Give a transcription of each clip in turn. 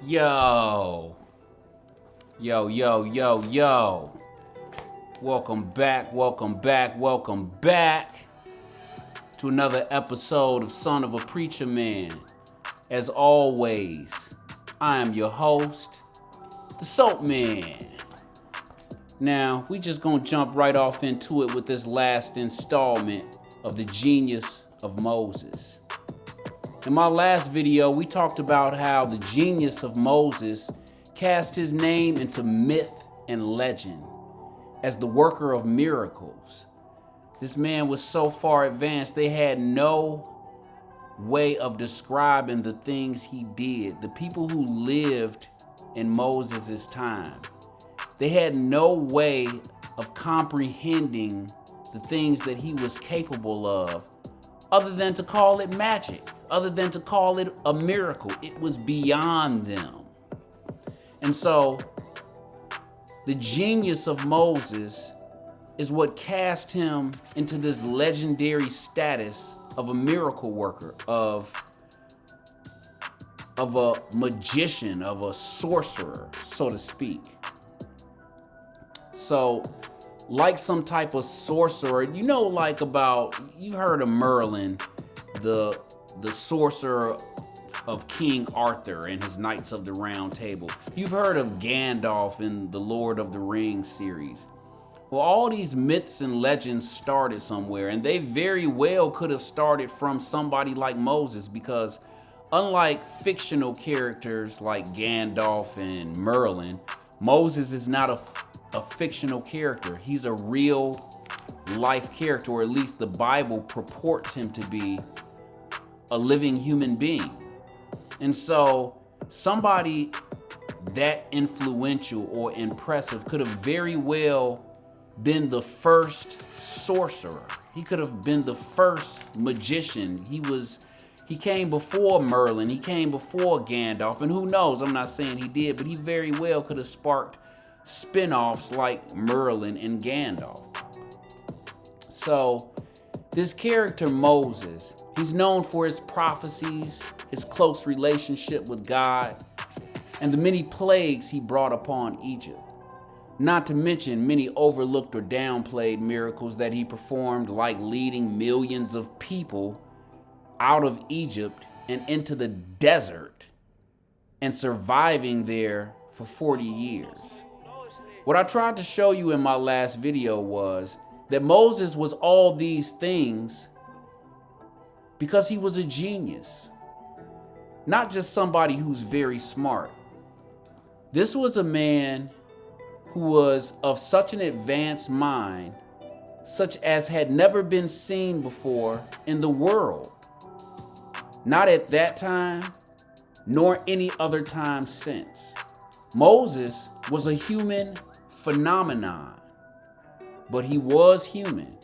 Yo. Yo, yo, yo, yo. Welcome back, welcome back, welcome back to another episode of Son of a Preacher Man. As always, I am your host, the Soap Man. Now, we just gonna jump right off into it with this last installment of the Genius of Moses. In my last video, we talked about how the genius of Moses cast his name into myth and legend as the worker of miracles. This man was so far advanced, they had no way of describing the things he did. The people who lived in Moses' time, they had no way of comprehending the things that he was capable of, other than to call it magic, other than to call it a miracle. It was beyond them. And so, the genius of Moses is what cast him into this legendary status of a miracle worker, of a magician, of a sorcerer, so to speak. So, like some type of sorcerer, you know, like you heard of Merlin, the sorcerer of King Arthur and his Knights of the Round Table. You've heard of Gandalf in the Lord of the Rings series. Well, all these myths and legends started somewhere, and they very well could have started from somebody like Moses, because unlike fictional characters like Gandalf and Merlin, Moses is not a fictional character. He's a real life character, or at least the Bible purports him to be a living human being. And so somebody that influential or impressive could have very well been the first sorcerer. He could have been the first magician. He came before Merlin, he came before Gandalf, and who knows, I'm not saying he did, but he very well could have sparked spin-offs like Merlin and Gandalf. So this character Moses, he's known for his prophecies, his close relationship with God, and the many plagues he brought upon Egypt. Not to mention many overlooked or downplayed miracles that he performed, like leading millions of people out of Egypt and into the desert and surviving there for 40 years. What I tried to show you in my last video was that Moses was all these things because he was a genius, not just somebody who's very smart. This was a man who was of such an advanced mind, such as had never been seen before in the world. Not at that time, nor any other time since. Moses was a human phenomenon, but he was human,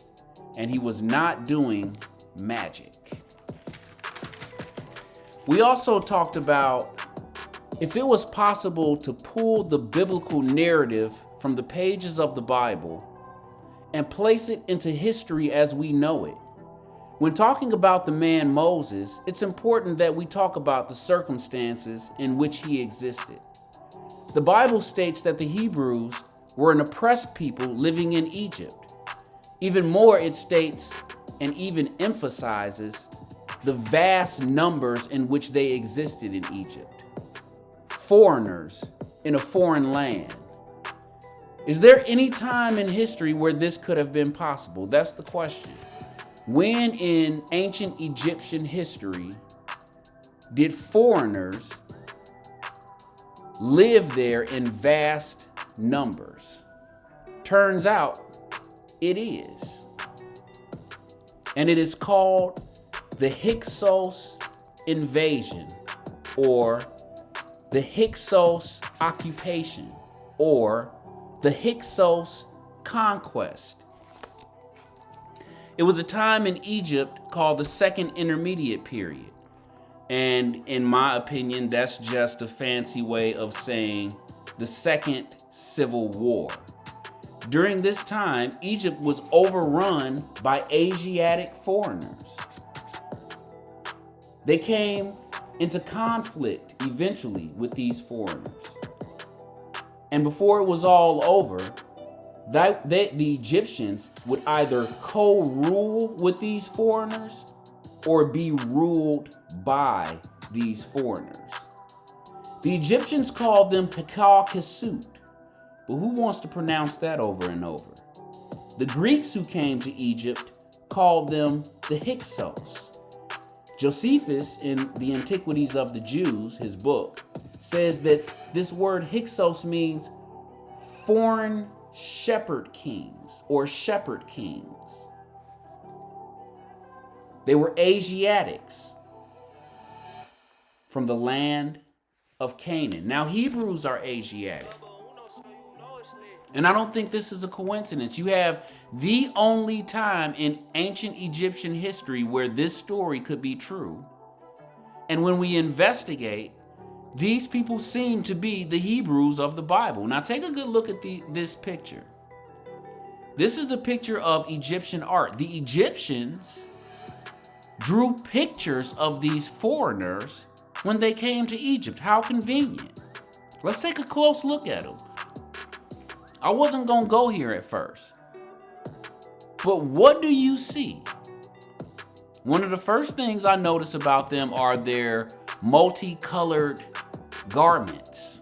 and he was not doing magic. We also talked about if it was possible to pull the biblical narrative from the pages of the Bible and place it into history as we know it. When talking about the man Moses, it's important that we talk about the circumstances in which he existed. The Bible states that the Hebrews were an oppressed people living in Egypt. Even more, it states and even emphasizes the vast numbers in which they existed in Egypt. Foreigners in a foreign land. Is there any time in history where this could have been possible? That's the question. When in ancient Egyptian history did foreigners live there in vast numbers? Turns out it is. And it is called the Hyksos invasion, or the Hyksos occupation, or the Hyksos conquest. It was a time in Egypt called the Second Intermediate Period. And in my opinion, that's just a fancy way of saying the Second Civil War. During this time, Egypt was overrun by Asiatic foreigners. They came into conflict eventually with these foreigners. And before it was all over, the Egyptians would either co-rule with these foreigners or be ruled by these foreigners. The Egyptians called them Pekah Kesut, but who wants to pronounce that over and over? The Greeks who came to Egypt called them the Hyksos. Josephus, in the Antiquities of the Jews, his book, says that this word Hyksos means foreign shepherd kings or shepherd kings. They were Asiatics from the land of Canaan. Now, Hebrews are Asiatic. And I don't think this is a coincidence. You have the only time in ancient Egyptian history where this story could be true. And when we investigate, these people seem to be the Hebrews of the Bible. Now take a good look at this picture. This is a picture of Egyptian art. The Egyptians drew pictures of these foreigners when they came to Egypt. How convenient. Let's take a close look at them. I wasn't going to go here at first. But what do you see? One of the first things I notice about them are their multicolored garments.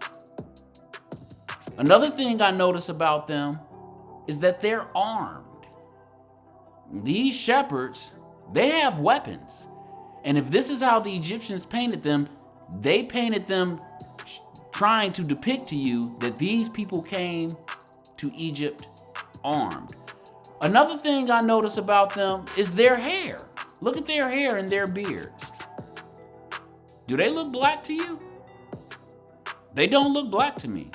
Another thing I notice about them is that they're armed. These shepherds, they have weapons. And if this is how the Egyptians painted them, they painted them trying to depict to you that these people came to Egypt armed. Another thing I notice about them is their hair. Look at their hair and their beards. Do they look black to you? They don't look black to me.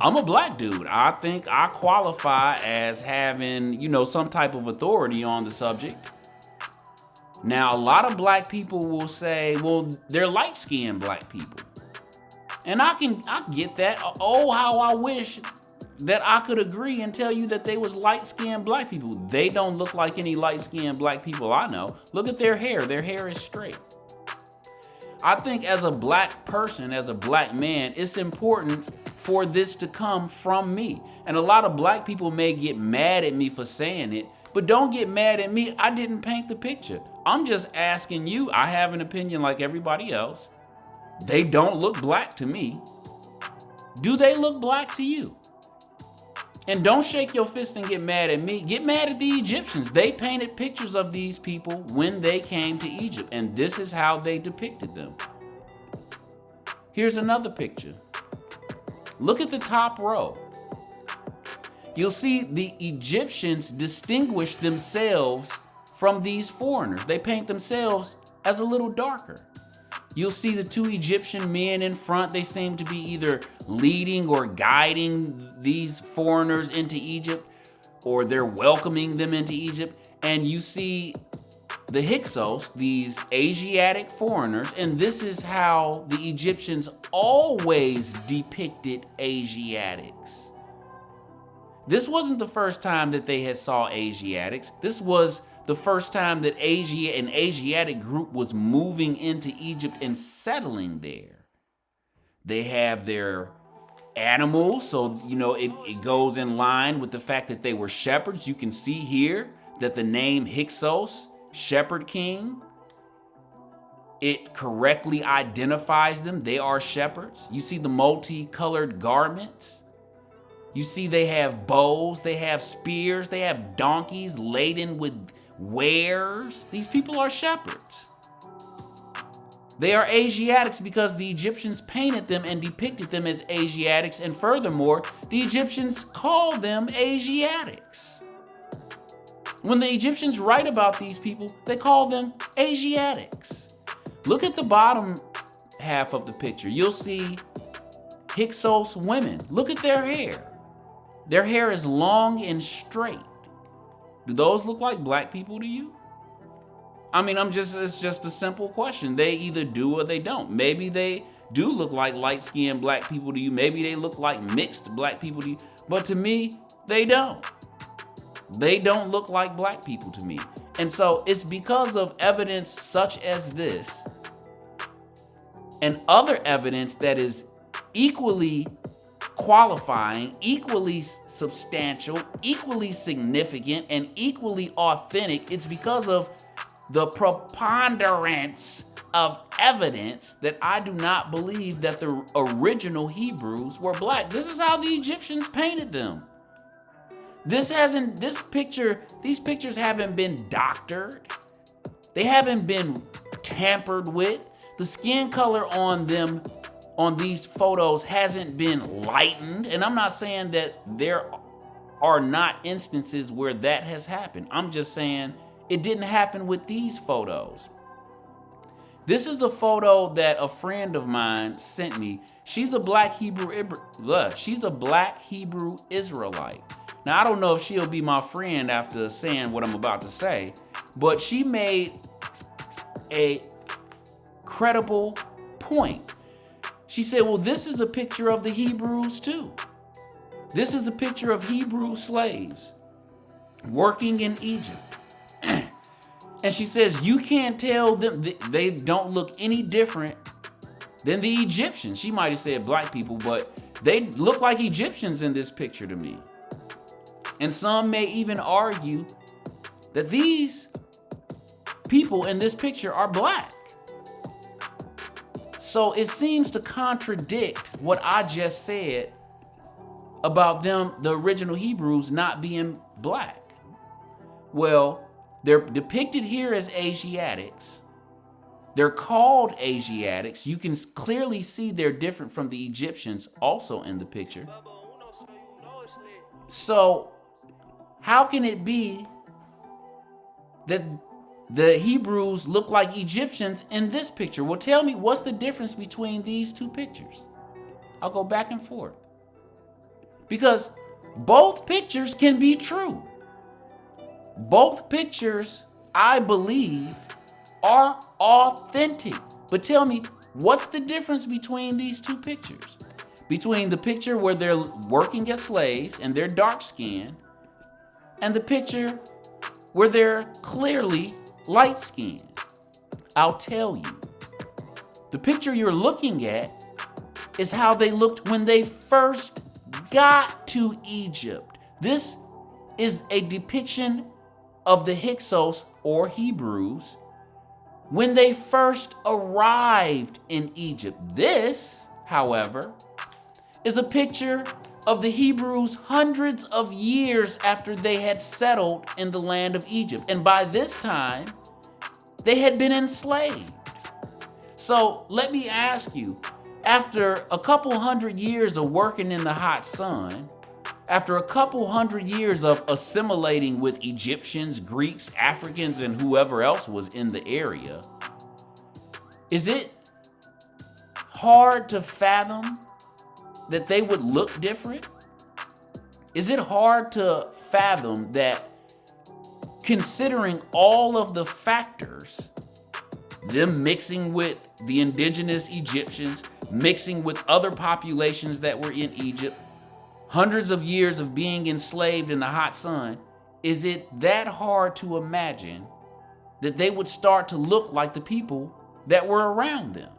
I'm a black dude. I think I qualify as having, some type of authority on the subject. Now, a lot of black people will say, well, they're light-skinned black people. And I get that. Oh, how I wish that I could agree and tell you that they was light-skinned black people. They don't look like any light-skinned black people I know. Look at their hair. Their hair is straight. I think as a black person, as a black man, it's important for this to come from me. And a lot of black people may get mad at me for saying it, but don't get mad at me. I didn't paint the picture. I'm just asking you. I have an opinion like everybody else. They don't look black to me. Do they look black to you? And don't shake your fist and get mad at me. Get mad at the Egyptians. They painted pictures of these people when they came to Egypt, and this is how they depicted them. Here's another picture. Look at the top row. You'll see the Egyptians distinguish themselves from these foreigners. They paint themselves as a little darker. You'll see the two Egyptian men in front. They seem to be either leading or guiding these foreigners into Egypt, or they're welcoming them into Egypt. And you see the Hyksos, these Asiatic foreigners, and this is how the Egyptians always depicted Asiatics. This wasn't the first time that they had saw Asiatics. This was the first time that an Asiatic group was moving into Egypt and settling there. They have their animals, so it goes in line with the fact that they were shepherds. You can see here that the name Hyksos, Shepherd King, it correctly identifies them. They are shepherds. You see the multicolored garments. You see they have bows, they have spears, they have donkeys laden with wares. These people are shepherds. They are Asiatics because the Egyptians painted them and depicted them as Asiatics, and furthermore, the Egyptians call them Asiatics. When the Egyptians write about these people, they call them Asiatics. Look at the bottom half of the picture. You'll see Hyksos women. Look at their hair. Their hair is long and straight. Do those look like black people to you? I mean, it's just a simple question. They either do or they don't. Maybe they do look like light-skinned black people to you. Maybe they look like mixed black people to you. But to me, they don't. They don't look like black people to me. And so it's because of evidence such as this and other evidence that is equally qualifying, equally substantial, equally significant, and equally authentic, it's because of the preponderance of evidence that I do not believe that the original Hebrews were black. This is how the Egyptians painted them. These pictures haven't been doctored. They haven't been tampered with. The skin color on them, on these photos, hasn't been lightened. And I'm not saying that there are not instances where that has happened. I'm just saying it didn't happen with these photos. This is a photo that a friend of mine sent me. She's a black Hebrew Israelite. Now, I don't know if she'll be my friend after saying what I'm about to say, but she made a credible point. She said, well, this is a picture of the Hebrews too. This is a picture of Hebrew slaves working in Egypt. And she says, you can't tell them, they don't look any different than the Egyptians. She might have said black people, but they look like Egyptians in this picture to me. And some may even argue that these people in this picture are black. So it seems to contradict what I just said about them, the original Hebrews, not being black. Well, they're depicted here as Asiatics. They're called Asiatics. You can clearly see they're different from the Egyptians also in the picture. So how can it be that the Hebrews look like Egyptians in this picture? Well, tell me, what's the difference between these two pictures? I'll go back and forth. Because both pictures can be true. Both pictures, I believe, are authentic. But tell me, what's the difference between these two pictures? Between the picture where they're working as slaves and they're dark skinned, and the picture where they're clearly light skinned. I'll tell you. The picture you're looking at is how they looked when they first got to Egypt. This is a depiction of the Hyksos, or Hebrews, when they first arrived in Egypt. This, however, is a picture of the Hebrews hundreds of years after they had settled in the land of Egypt. And by this time, they had been enslaved. So let me ask you, after a couple hundred years of working in the hot sun, after a couple hundred years of assimilating with Egyptians, Greeks, Africans, and whoever else was in the area, is it hard to fathom that they would look different? Is it hard to fathom that, considering all of the factors, them mixing with the indigenous Egyptians, mixing with other populations that were in Egypt, hundreds of years of being enslaved in the hot sun, is it that hard to imagine that they would start to look like the people that were around them?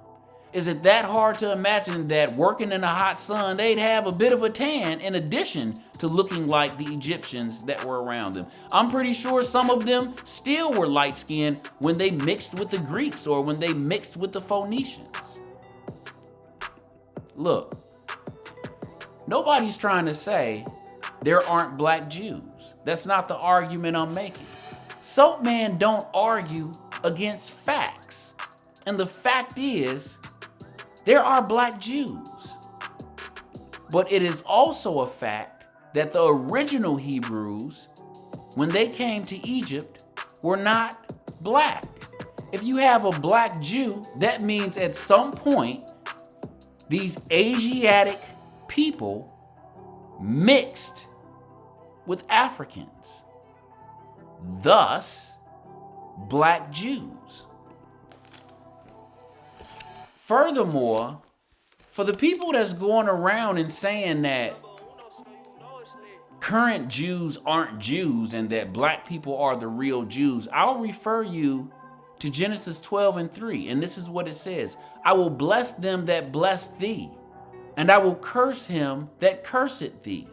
Is it that hard to imagine that working in the hot sun, they'd have a bit of a tan in addition to looking like the Egyptians that were around them? I'm pretty sure some of them still were light-skinned when they mixed with the Greeks or when they mixed with the Phoenicians. Look, nobody's trying to say there aren't black Jews. That's not the argument I'm making. Soap Man don't argue against facts. And the fact is, there are black Jews. But it is also a fact that the original Hebrews, when they came to Egypt, were not black. If you have a black Jew, that means at some point, these Asiatic people mixed with Africans. Thus, black Jews. Furthermore, for the people that's going around and saying that current Jews aren't Jews and that black people are the real Jews, I'll refer you to Genesis 12:3. And this is what it says. I will bless them that bless thee, and I will curse him that curseth thee.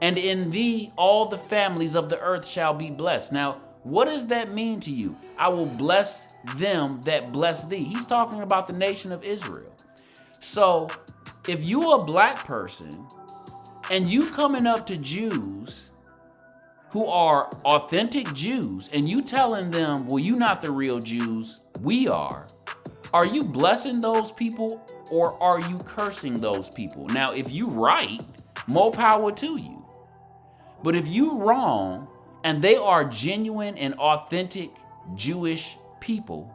And in thee all the families of the earth shall be blessed. Now, what does that mean to you? I will bless them that bless thee. He's talking about the nation of Israel. So if you a black person and you coming up to Jews who are authentic Jews and you telling them, well, you not the real Jews, we are you blessing those people or are you cursing those people? Now, if you right, more power to you. But if you wrong and they are genuine and authentic Jewish people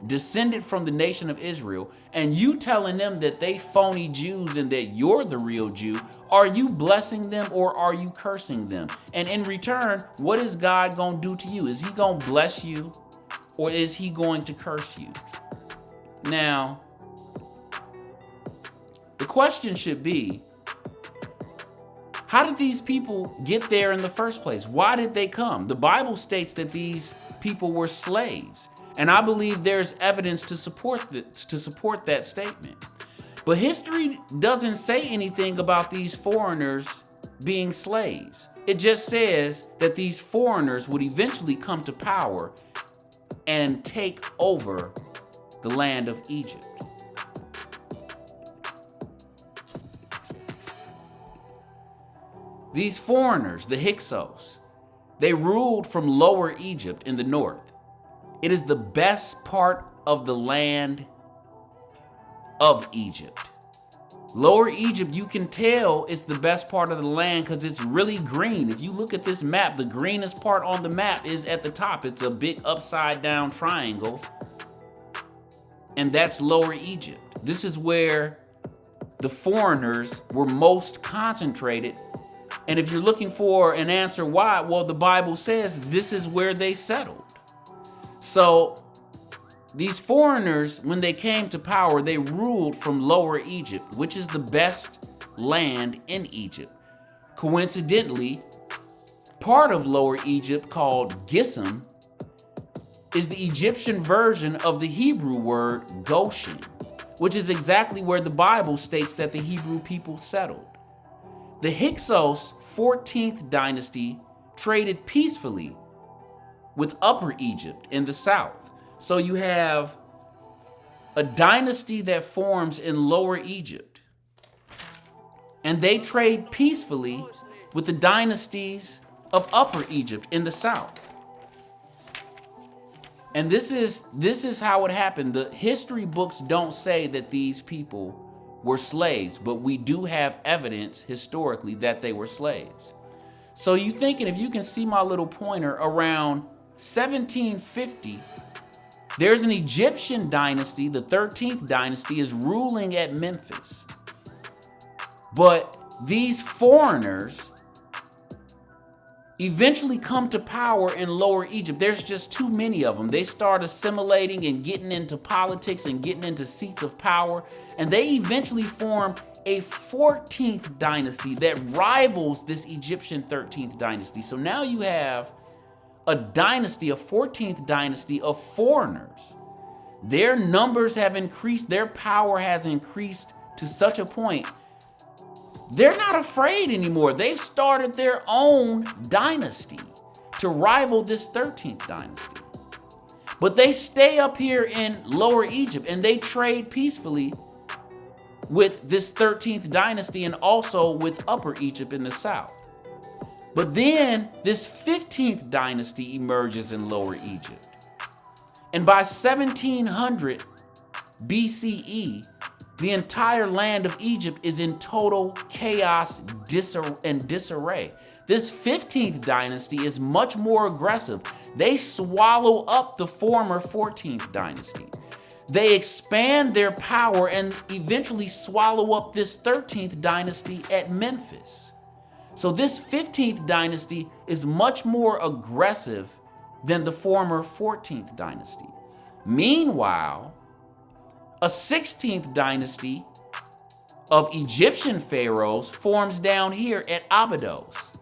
descended from the nation of Israel, and you telling them that they phony Jews and that you're the real Jew, are you blessing them or are you cursing them? And in return, what is God going to do to you? Is he going to bless you or is he going to curse you? Now, the question should be, how did these people get there in the first place? Why did they come? The Bible states that these people were slaves. And I believe there's evidence to support that statement. But history doesn't say anything about these foreigners being slaves. It just says that these foreigners would eventually come to power and take over the land of Egypt. These foreigners, the Hyksos, they ruled from Lower Egypt in the north. It is the best part of the land of Egypt. Lower Egypt, you can tell it's the best part of the land because it's really green. If you look at this map, the greenest part on the map is at the top. It's a big upside down triangle. And that's Lower Egypt. This is where the foreigners were most concentrated. And if you're looking for an answer why, well, the Bible says this is where they settled. So these foreigners, when they came to power, they ruled from Lower Egypt, which is the best land in Egypt. Coincidentally, part of Lower Egypt called Gissem is the Egyptian version of the Hebrew word Goshen, which is exactly where the Bible states that the Hebrew people settled. The Hyksos 14th dynasty traded peacefully with Upper Egypt in the south. So you have a dynasty that forms in Lower Egypt, and they trade peacefully with the dynasties of Upper Egypt in the south. And this is how it happened. The history books don't say that these people were slaves, but we do have evidence historically that they were slaves. So you thinking, if you can see my little pointer, around 1750, there's an Egyptian dynasty, the 13th dynasty, is ruling at Memphis. But these foreigners eventually come to power in Lower Egypt. There's just too many of them. They start assimilating and getting into politics and getting into seats of power. And they eventually form a 14th dynasty that rivals this Egyptian 13th dynasty. So now you have a dynasty, a 14th dynasty of foreigners. Their numbers have increased. Their power has increased to such a point. They're not afraid anymore. They've started their own dynasty to rival this 13th dynasty. But they stay up here in Lower Egypt and they trade peacefully with this 13th dynasty and also with Upper Egypt in the south. But then this 15th dynasty emerges in Lower Egypt. And by 1700 BCE, the entire land of Egypt is in total chaos and disarray. This 15th dynasty is much more aggressive. They swallow up the former 14th dynasty. They expand their power and eventually swallow up this 13th dynasty at Memphis. So this 15th dynasty is much more aggressive than the former 14th dynasty. Meanwhile, a 16th dynasty of Egyptian pharaohs forms down here at Abydos.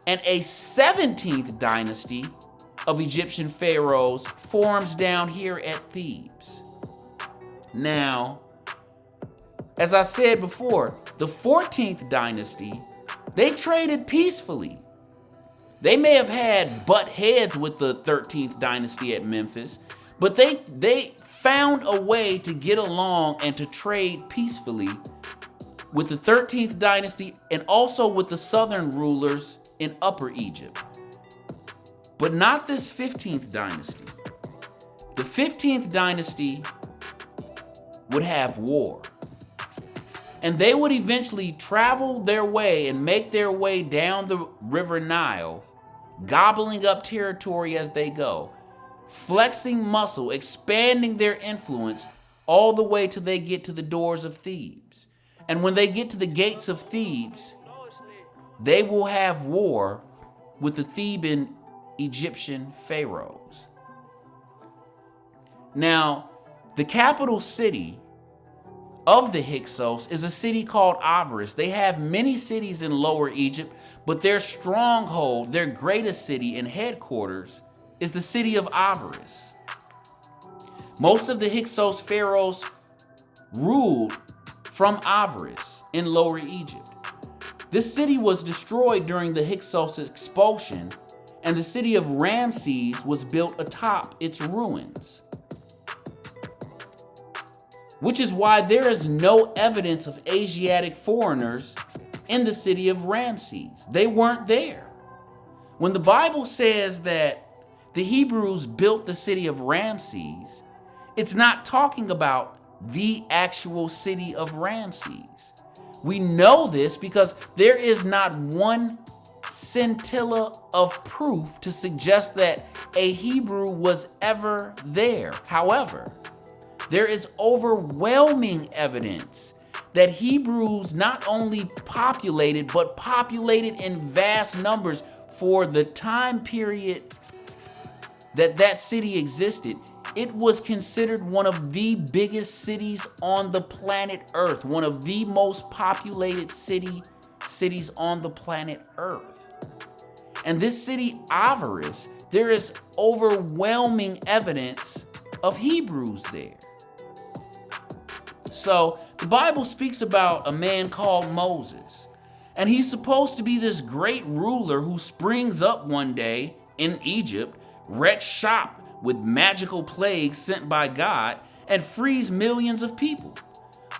And a 17th dynasty of Egyptian pharaohs forms down here at Thebes. Now, as I said before, the 14th dynasty, they traded peacefully. They may have had butt heads with the 13th dynasty at Memphis, but they found a way to get along and to trade peacefully with the 13th dynasty and also with the southern rulers in Upper Egypt. But not this 15th dynasty. The 15th dynasty would have war. And they would eventually travel their way and make their way down the River Nile, gobbling up territory as they go, flexing muscle, expanding their influence all the way till they get to the doors of Thebes. And when they get to the gates of Thebes, they will have war with the Theban Egyptian pharaohs. Now, the capital city of the Hyksos is a city called Avaris. They have many cities in Lower Egypt, but their stronghold, their greatest city and headquarters, is the city of Avaris. Most of the Hyksos pharaohs ruled from Avaris in Lower Egypt. This city was destroyed during the Hyksos expulsion, and the city of Ramses was built atop its ruins. Which is why there is no evidence of Asiatic foreigners in the city of Ramses. They weren't there. When the Bible says that the Hebrews built the city of Ramses, it's not talking about the actual city of Ramses. We know this because there is not one scintilla of proof to suggest that a Hebrew was ever there. However, there is overwhelming evidence that Hebrews not only populated, but populated in vast numbers for the time period that that city existed. It was considered one of the biggest cities on the planet Earth, one of the most populated cities on the planet Earth. And this city, Avaris, there is overwhelming evidence of Hebrews there. So the Bible speaks about a man called Moses, and he's supposed to be this great ruler who springs up one day in Egypt, wrecks shop with magical plagues sent by God, and frees millions of people,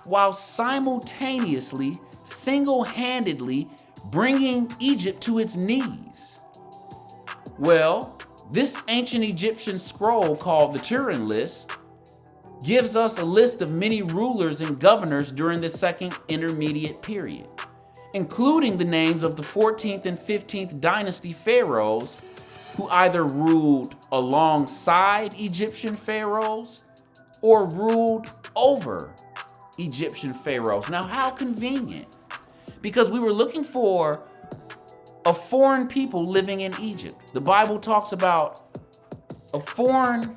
while simultaneously, single-handedly bringing Egypt to its knees. Well, this ancient Egyptian scroll called the Turin List gives us a list of many rulers and governors during the Second Intermediate Period, including the names of the 14th and 15th dynasty pharaohs who either ruled alongside Egyptian pharaohs or ruled over Egyptian pharaohs. Now, how convenient, because we were looking for a foreign people living in Egypt. The Bible talks about a foreign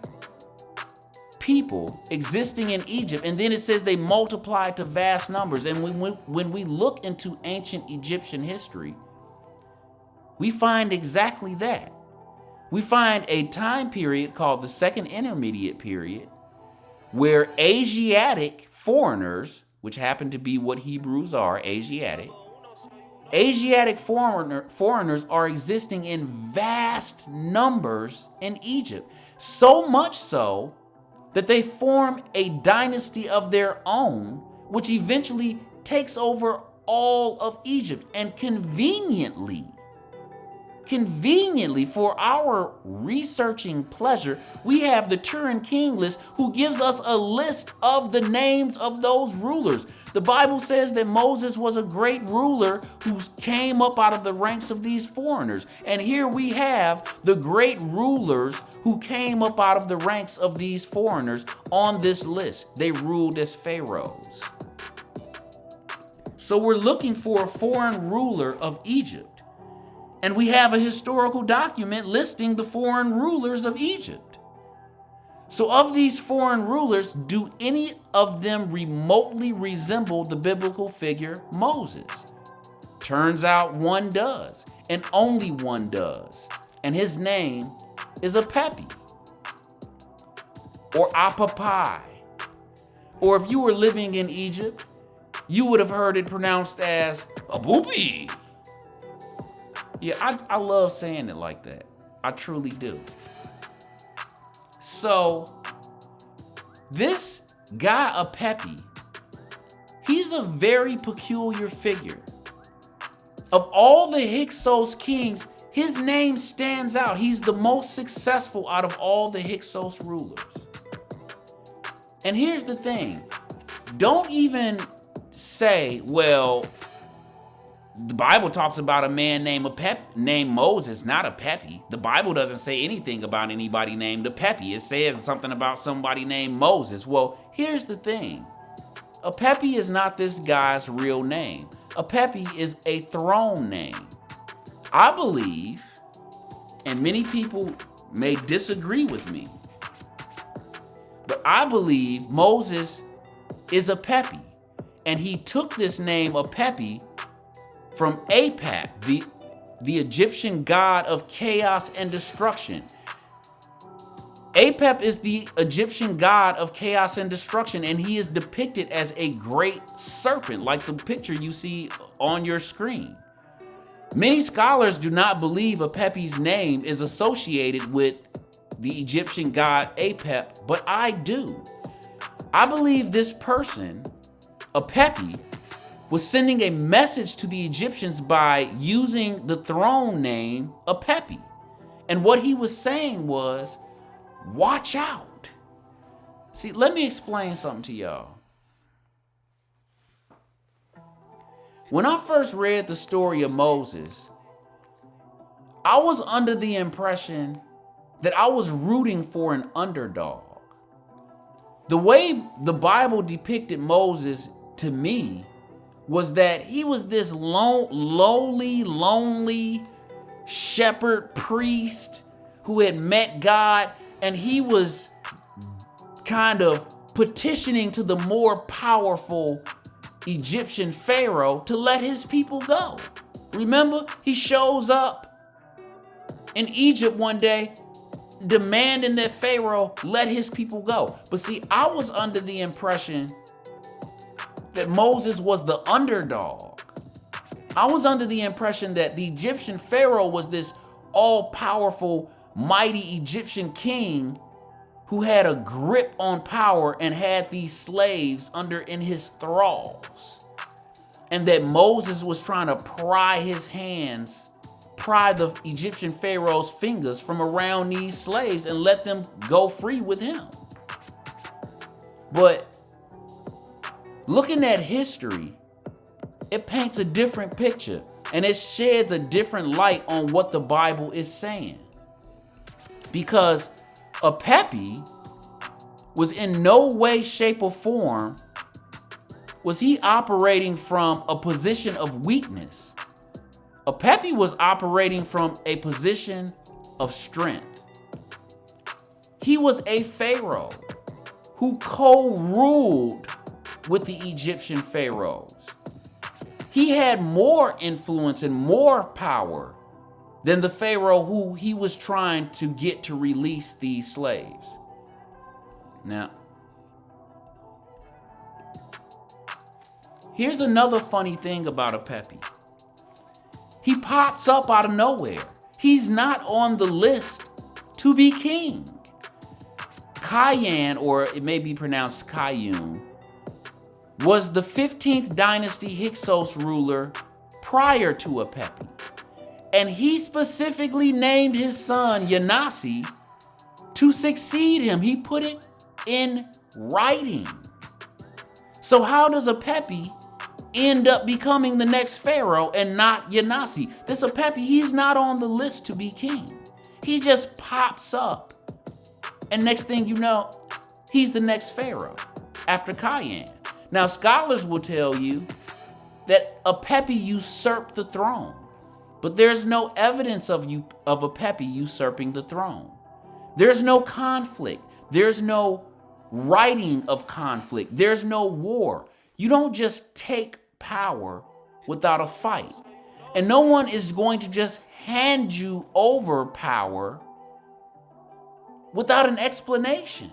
people existing in Egypt, and then it says they multiplied to vast numbers. And when we look into ancient Egyptian history, we find exactly that. We find a time period called the Second Intermediate Period, where Asiatic foreigners, which happen to be what Hebrews are, Asiatic foreigners are existing in vast numbers in Egypt. So much so that they form a dynasty of their own, which eventually takes over all of Egypt. And conveniently, for our researching pleasure, we have the Turin King list, who gives us a list of the names of those rulers. The Bible says that Moses was a great ruler who came up out of the ranks of these foreigners. And here we have the great rulers who came up out of the ranks of these foreigners on this list. They ruled as pharaohs. So we're looking for a foreign ruler of Egypt. And we have a historical document listing the foreign rulers of Egypt. So of these foreign rulers, do any of them remotely resemble the biblical figure Moses? Turns out one does, and only one does. And his name is Apepi or Apapai. Or if you were living in Egypt, you would have heard it pronounced as Abupi. Yeah, I love saying it like that. I truly do. So, this guy Apepi, he's a very peculiar figure. Of all the Hyksos kings, his name stands out. He's the most successful out of all the Hyksos rulers. And here's the thing. Don't even say, well, the Bible talks about a man named Moses, not Apepi. The Bible doesn't say anything about anybody named Apepi. It says something about somebody named Moses. Well, here's the thing. Apepi is not this guy's real name. Apepi is a throne name. I believe, and many people may disagree with me, but I believe Moses is Apepi, and he took this name Apepi from Apep, the Egyptian god of chaos and destruction. Apep is the Egyptian god of chaos and destruction, and he is depicted as a great serpent, like the picture you see on your screen. Many scholars do not believe Apepi's name is associated with the Egyptian god Apep, but I do. I believe this person, Apepi, was sending a message to the Egyptians by using the throne name Apepi. And what he was saying was, watch out. See, let me explain something to y'all. When I first read the story of Moses, I was under the impression that I was rooting for an underdog. The way the Bible depicted Moses to me was that he was this lowly, lonely shepherd priest who had met God, and he was kind of petitioning to the more powerful Egyptian Pharaoh to let his people go. Remember, he shows up in Egypt one day demanding that Pharaoh let his people go. But see, I was under the impression that Moses was the underdog. I was under the impression that the Egyptian Pharaoh was this all-powerful, mighty Egyptian king who had a grip on power and had these slaves in his thralls. And that Moses was trying to pry the Egyptian Pharaoh's fingers from around these slaves and let them go free with him. But looking at history, it paints a different picture, and it sheds a different light on what the Bible is saying. Because Apepi was in no way, shape, or form was he operating from a position of weakness. Apepi was operating from a position of strength. He was a pharaoh who co-ruled with the Egyptian pharaohs. He had more influence and more power than the pharaoh who he was trying to get to release these slaves. Now, here's another funny thing about Apepi. He pops up out of nowhere. He's not on the list to be king. Kayan, or it may be pronounced Kayun, was the 15th dynasty Hyksos ruler prior to Apepi. And he specifically named his son Yanasi to succeed him. He put it in writing. So how does Apepi end up becoming the next pharaoh and not Yanasi? This Apepi, he's not on the list to be king. He just pops up. And next thing you know, he's the next pharaoh after Kayan. Now, scholars will tell you that Apepi usurped the throne, but there's no evidence of Apepi usurping the throne. There's no conflict. There's no writing of conflict. There's no war. You don't just take power without a fight. And no one is going to just hand you over power without an explanation.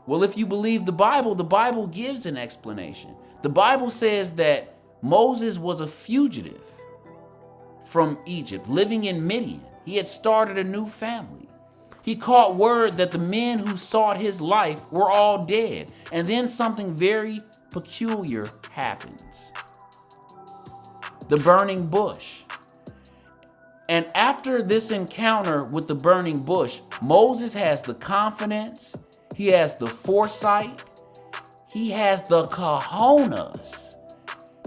Well, if you believe the Bible gives an explanation. The Bible says that Moses was a fugitive from Egypt, living in Midian. He had started a new family. He caught word that the men who sought his life were all dead. And then something very peculiar happens. The burning bush. And after this encounter with the burning bush, Moses has the confidence, he has the foresight, he has the cojones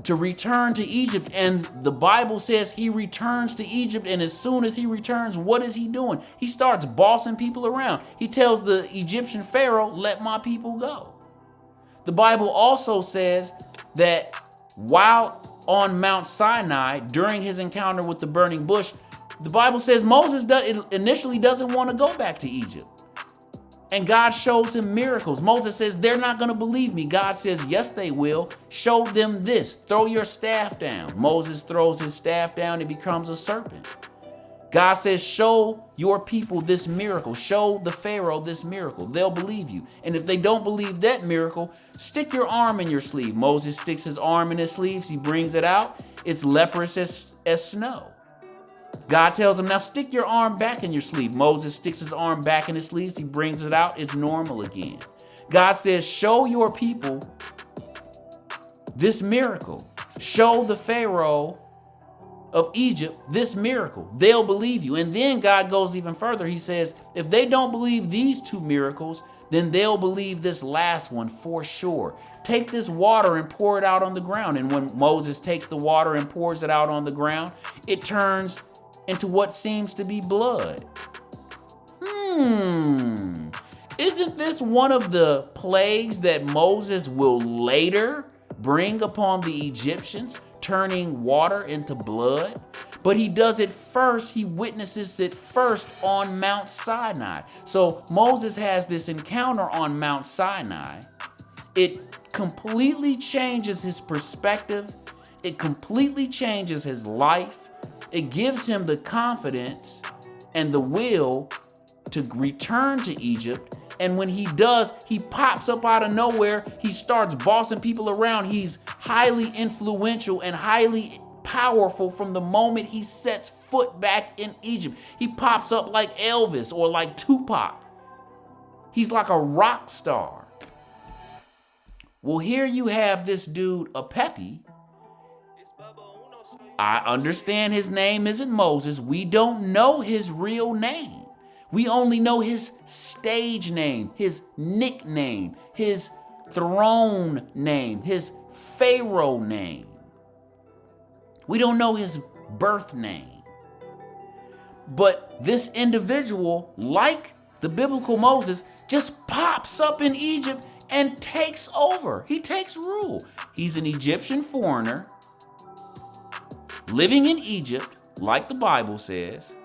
to return to Egypt. And the Bible says he returns to Egypt, and as soon as he returns, what is he doing? He starts bossing people around. He tells the Egyptian Pharaoh, let my people go. The Bible also says that while on Mount Sinai, during his encounter with the burning bush, the Bible says Moses initially doesn't want to go back to Egypt. And God shows him miracles. Moses says, they're not going to believe me. God says, yes, they will. Show them this. Throw your staff down. Moses throws his staff down. It becomes a serpent. God says, show your people this miracle. Show the Pharaoh this miracle. They'll believe you. And if they don't believe that miracle, stick your arm in your sleeve. Moses sticks his arm in his sleeves. He brings it out. It's leprous as snow. God tells him, now stick your arm back in your sleeve. Moses sticks his arm back in his sleeves. He brings it out. It's normal again. God says, show your people this miracle. Show the Pharaoh of Egypt this miracle. They'll believe you. And then God goes even further. He says, if they don't believe these two miracles, then they'll believe this last one for sure. Take this water and pour it out on the ground. And when Moses takes the water and pours it out on the ground, it turns into what seems to be blood. Isn't this one of the plagues that Moses will later bring upon the Egyptians, turning water into blood? But he does it first, he witnesses it first on Mount Sinai. So Moses has this encounter on Mount Sinai. It completely changes his perspective. It completely changes his life. It gives him the confidence and the will to return to Egypt. And when he does, he pops up out of nowhere. He starts bossing people around. He's highly influential and highly powerful from the moment he sets foot back in Egypt. He pops up like Elvis or like Tupac. He's like a rock star. Well, here you have this dude, a Pepe. I understand his name isn't Moses. We don't know his real name. We only know his stage name, his nickname, his throne name, his Pharaoh name. We don't know his birth name. But this individual, like the biblical Moses, just pops up in Egypt and takes over. He takes rule. He's an Egyptian foreigner living in Egypt, like the Bible says.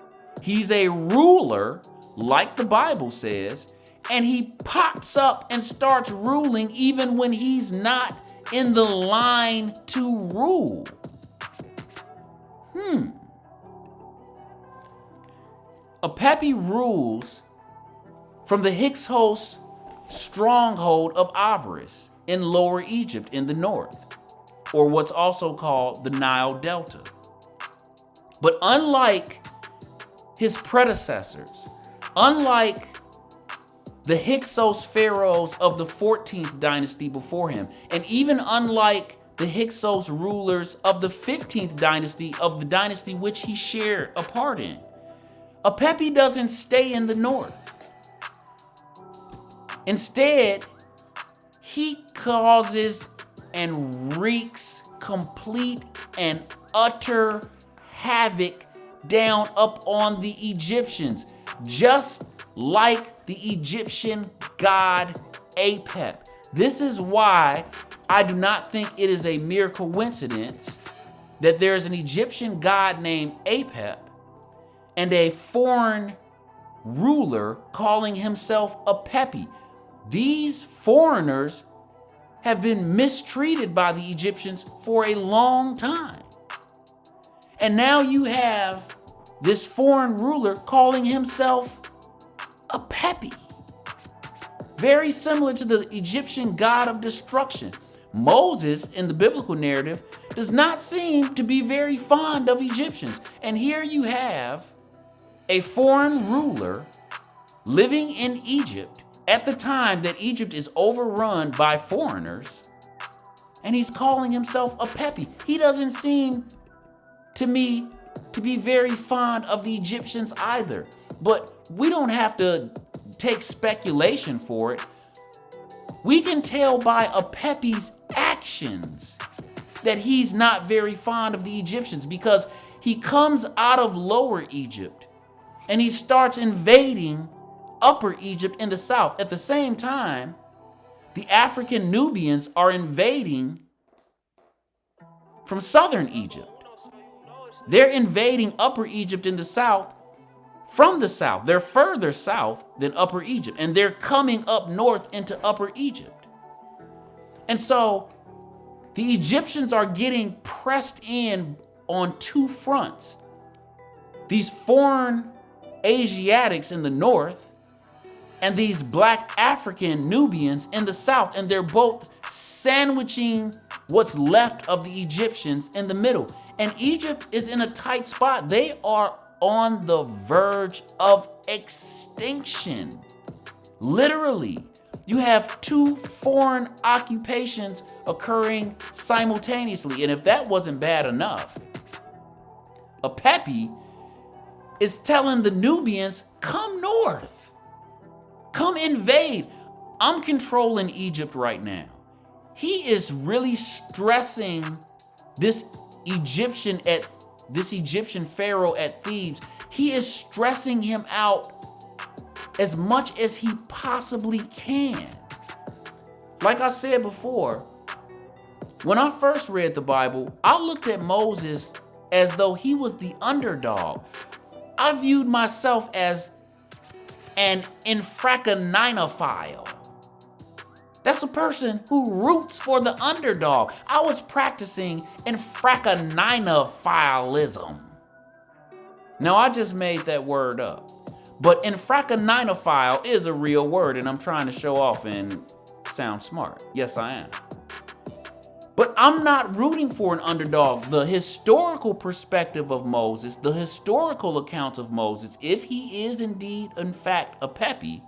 He's a ruler, like the Bible says, and he pops up and starts ruling even when he's not in the line to rule. A Pepe rules from the Hyksos stronghold of Avaris in Lower Egypt in the north, or what's also called the Nile Delta. But unlike his predecessors, unlike the Hyksos pharaohs of the 14th dynasty before him, and even unlike the Hyksos rulers of the 15th dynasty, of the dynasty which he shared a part in, a Pepe doesn't stay in the north. Instead, he causes and wreaks complete and utter havoc down up on the Egyptians, just like the Egyptian god Apep. This is why I do not think it is a mere coincidence that there is an Egyptian god named Apep and a foreign ruler calling himself a Pepe. These foreigners have been mistreated by the Egyptians for a long time. And now you have this foreign ruler calling himself a Pepe. Pepi. Very similar to the Egyptian god of destruction. Moses, in the biblical narrative, does not seem to be very fond of Egyptians. And here you have a foreign ruler living in Egypt at the time that Egypt is overrun by foreigners, and he's calling himself a Pepi. He doesn't seem to me to be very fond of the Egyptians either. But we don't have to take speculation for it. We can tell by a Pepi's actions that he's not very fond of the Egyptians, because he comes out of Lower Egypt and he starts invading Upper Egypt in the south. At the same time, the African Nubians are invading from southern Egypt. They're invading Upper Egypt in the south from the south. They're further south than Upper Egypt, and they're coming up north into Upper Egypt. And so the Egyptians are getting pressed in on two fronts. These foreign Asiatics in the north and these black African Nubians in the south, and they're both sandwiching what's left of the Egyptians in the middle. And Egypt is in a tight spot. They are on the verge of extinction. Literally, you have two foreign occupations occurring simultaneously. And if that wasn't bad enough, a Pepi is telling the Nubians, come north, come invade. I'm controlling Egypt right now. He is really stressing this Egyptian Pharaoh at Thebes. He is stressing him out as much as he possibly can. Like I said before, when I first read the Bible, I looked at Moses as though he was the underdog. I viewed myself as an infracaninophile. That's a person who roots for the underdog. I was practicing infracaninophile. Now, I just made that word up. But infracaninophile is a real word, and I'm trying to show off and sound smart. Yes, I am. But I'm not rooting for an underdog. The historical perspective of Moses, the historical account of Moses, if he is indeed, in fact, a Pepi,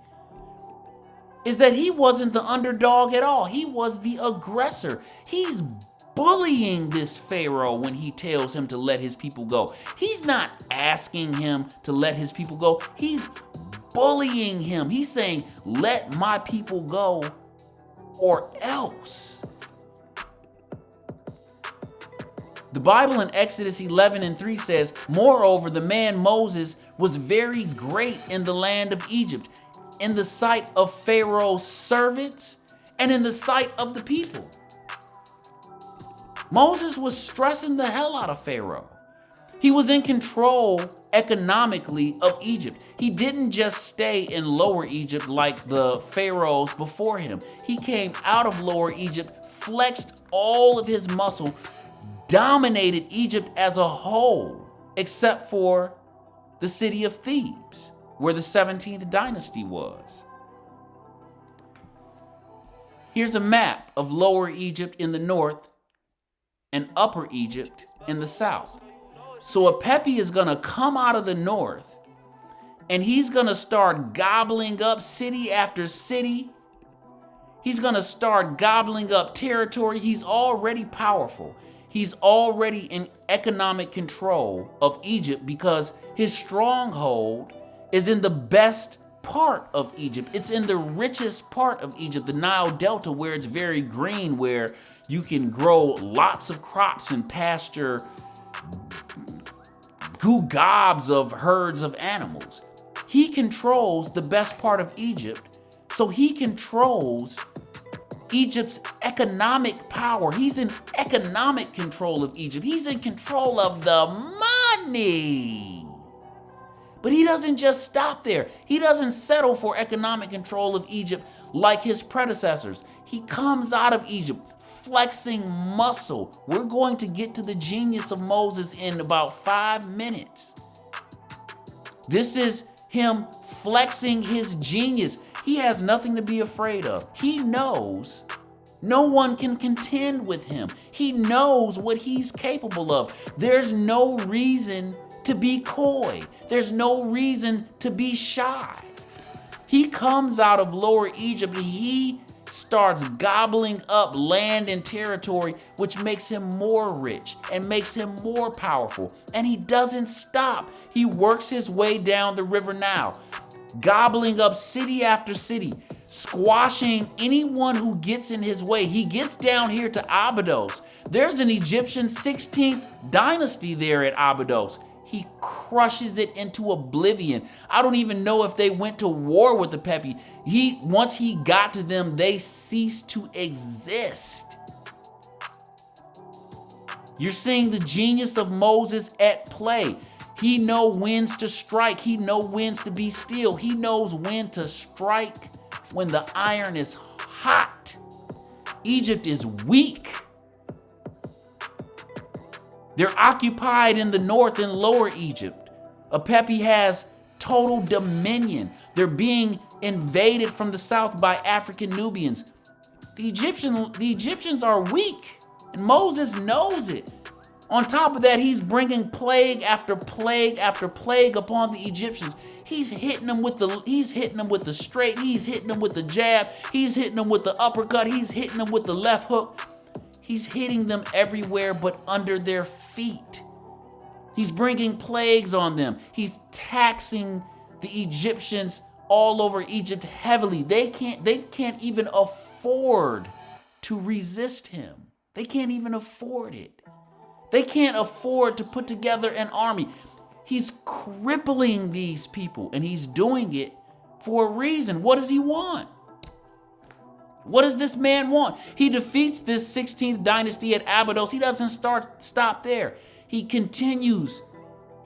is that he wasn't the underdog at all. He was the aggressor. He's bullying this Pharaoh when he tells him to let his people go. He's not asking him to let his people go. He's bullying him. He's saying, let my people go or else. The Bible in Exodus 11:3 says, moreover, the man Moses was very great in the land of Egypt, in the sight of Pharaoh's servants and in the sight of the people. Moses was stressing the hell out of Pharaoh. He was in control economically of Egypt. He didn't just stay in Lower Egypt like the pharaohs before him. He came out of Lower Egypt, flexed all of his muscle, dominated Egypt as a whole, except for the city of Thebes, where the 17th dynasty was. Here's a map of Lower Egypt in the north and Upper Egypt in the south. So a Pepi is gonna come out of the north and he's gonna start gobbling up city after city. He's gonna start gobbling up territory. He's already powerful. He's already in economic control of Egypt because his stronghold is in the best part of Egypt. It's in the richest part of Egypt, the Nile Delta, where it's very green, where you can grow lots of crops and pasture gobs of herds of animals. He controls the best part of Egypt, so he controls Egypt's economic power. He's in economic control of Egypt. He's in control of the money. But he doesn't just stop there. He doesn't settle for economic control of Egypt like his predecessors. He comes out of Egypt flexing muscle. We're going to get to the genius of Moses in about 5 minutes. This is him flexing his genius. He has nothing to be afraid of. He knows no one can contend with him. He knows what he's capable of. There's no reason to be coy. There's no reason to be shy. He comes out of Lower Egypt and he starts gobbling up land and territory, which makes him more rich and makes him more powerful. And he doesn't stop. He works his way down the river Nile, gobbling up city after city, squashing anyone who gets in his way. He gets down here to Abydos. There's an Egyptian 16th dynasty there at Abydos. He crushes it into oblivion. I don't even know if they went to war with the Pepi. Once he got to them, they ceased to exist. You're seeing the genius of Moses at play. He knows when to strike. He knows when to be still. He knows when to strike when the iron is hot. Egypt is weak. They're occupied in the north in Lower Egypt. Pepi has total dominion. They're being invaded from the south by African Nubians. The Egyptians are weak, and Moses knows it. On top of that, he's bringing plague after plague after plague upon the Egyptians. He's hitting them with the straight, he's hitting them with the jab, he's hitting them with the uppercut, he's hitting them with the left hook. He's hitting them everywhere but under their feet. He's bringing plagues on them. He's taxing the Egyptians all over Egypt heavily. They can't even afford to resist him. They can't even afford it. They can't afford to put together an army. He's crippling these people, and he's doing it for a reason. What does he want? What does this man want? He defeats this 16th dynasty at Abydos. He doesn't stop there. He continues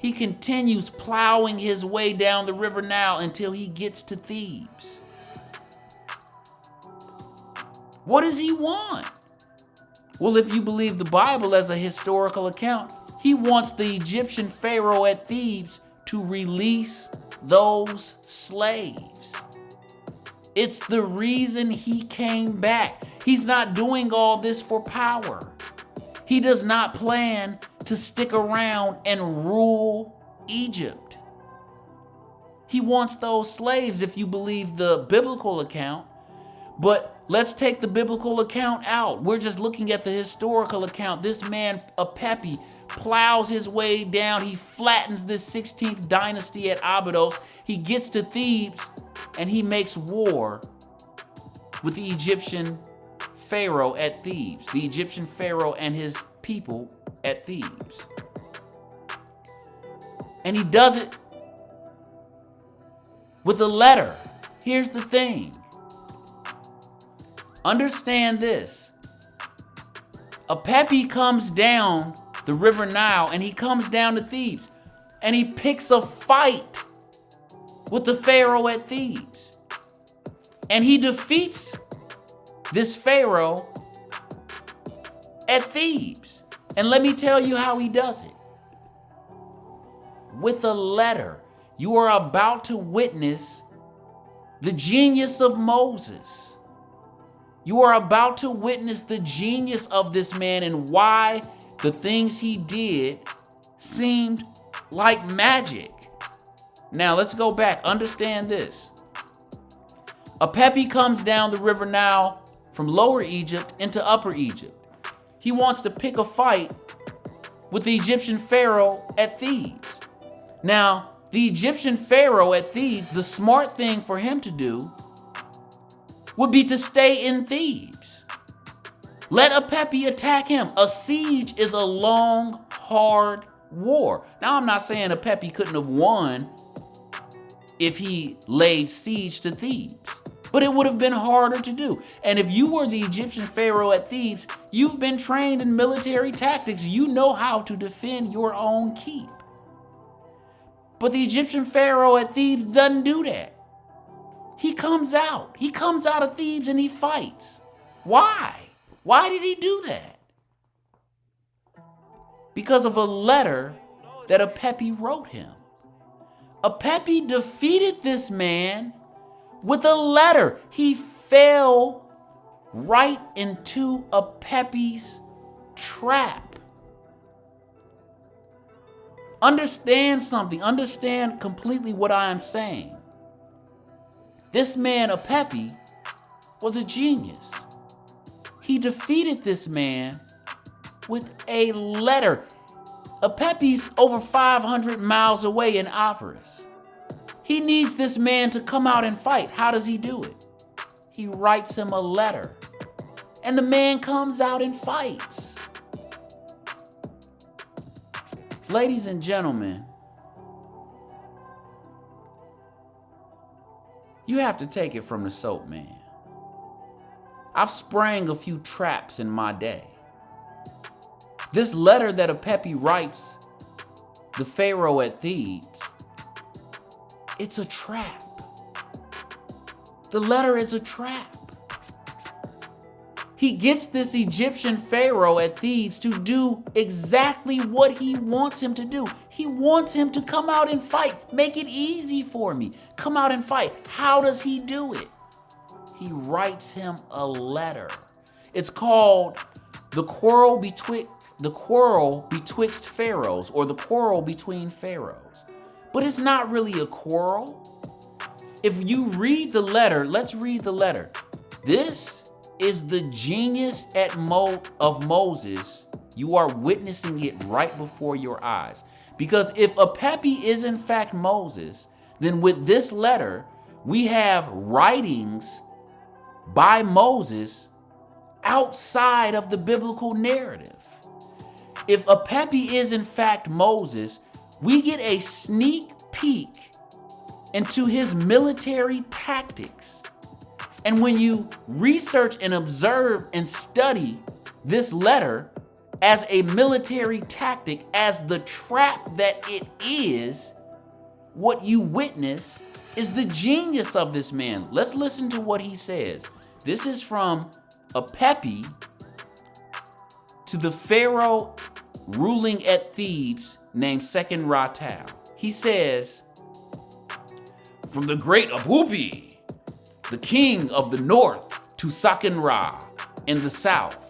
plowing his way down the river Nile until he gets to Thebes. What does he want? Well, if you believe the Bible as a historical account, he wants the Egyptian pharaoh at Thebes to release those slaves. It's the reason he came back. He's not doing all this for power. He does not plan to stick around and rule Egypt. He wants those slaves if you believe the biblical account. But let's take the biblical account out. We're just looking at the historical account. This man, Pepi, plows his way down. He flattens this 16th dynasty at Abydos. He gets to Thebes and he makes war with the Egyptian pharaoh at Thebes. The Egyptian pharaoh and his people at Thebes. And he does it with a letter. Here's the thing. Understand this. Pepi comes down the river Nile and he comes down to Thebes and he picks a fight with the pharaoh at Thebes. And he defeats this pharaoh at Thebes. And let me tell you how he does it. With a letter. You are about to witness the genius of Moses. You are about to witness the genius of this man and why the things he did seemed like magic. Now let's go back. Understand this. Pepi comes down the river Nile from Lower Egypt into Upper Egypt. He wants to pick a fight with the Egyptian pharaoh at Thebes. Now, the Egyptian pharaoh at Thebes, the smart thing for him to do would be to stay in Thebes. Let Pepi attack him. A siege is a long, hard war. Now, I'm not saying Pepi couldn't have won if he laid siege to Thebes, but it would have been harder to do. And if you were the Egyptian pharaoh at Thebes, you've been trained in military tactics. You know how to defend your own keep. But the Egyptian pharaoh at Thebes doesn't do that. He comes out. He comes out of Thebes and he fights. Why? Why did he do that? Because of a letter that Pepi wrote him. Apepi defeated this man with a letter. He fell right into Apepi's trap. Understand something. Understand completely what I am saying. This man, Apepi, was a genius. He defeated this man with a letter. Apepi's over 500 miles away in Avarice. He needs this man to come out and fight. How does he do it? He writes him a letter, and the man comes out and fights. Ladies and gentlemen, you have to take it from the soap man. I've sprang a few traps in my day. This letter that Apepi writes the Pharaoh at Thebes, it's a trap. The letter is a trap. He gets this Egyptian Pharaoh at Thebes to do exactly what he wants him to do. He wants him to come out and fight. Make it easy for me. Come out and fight. How does he do it? He writes him a letter. It's called the quarrel betwixt pharaohs, or the quarrel between pharaohs. But it's not really a quarrel. If you read the letter, let's read the letter. This is the genius of Moses. You are witnessing it right before your eyes. Because if Apepi is in fact Moses, then with this letter, we have writings by Moses outside of the biblical narrative. If Apepi is in fact Moses, we get a sneak peek into his military tactics. And when you research and observe and study this letter as a military tactic, as the trap that it is, what you witness is the genius of this man. Let's listen to what he says. This is from Apepi to the Pharaoh ruling at Thebes named Second Ratel. He says, from the great Apupi, the king of the north, to Sakin-Ra in the south.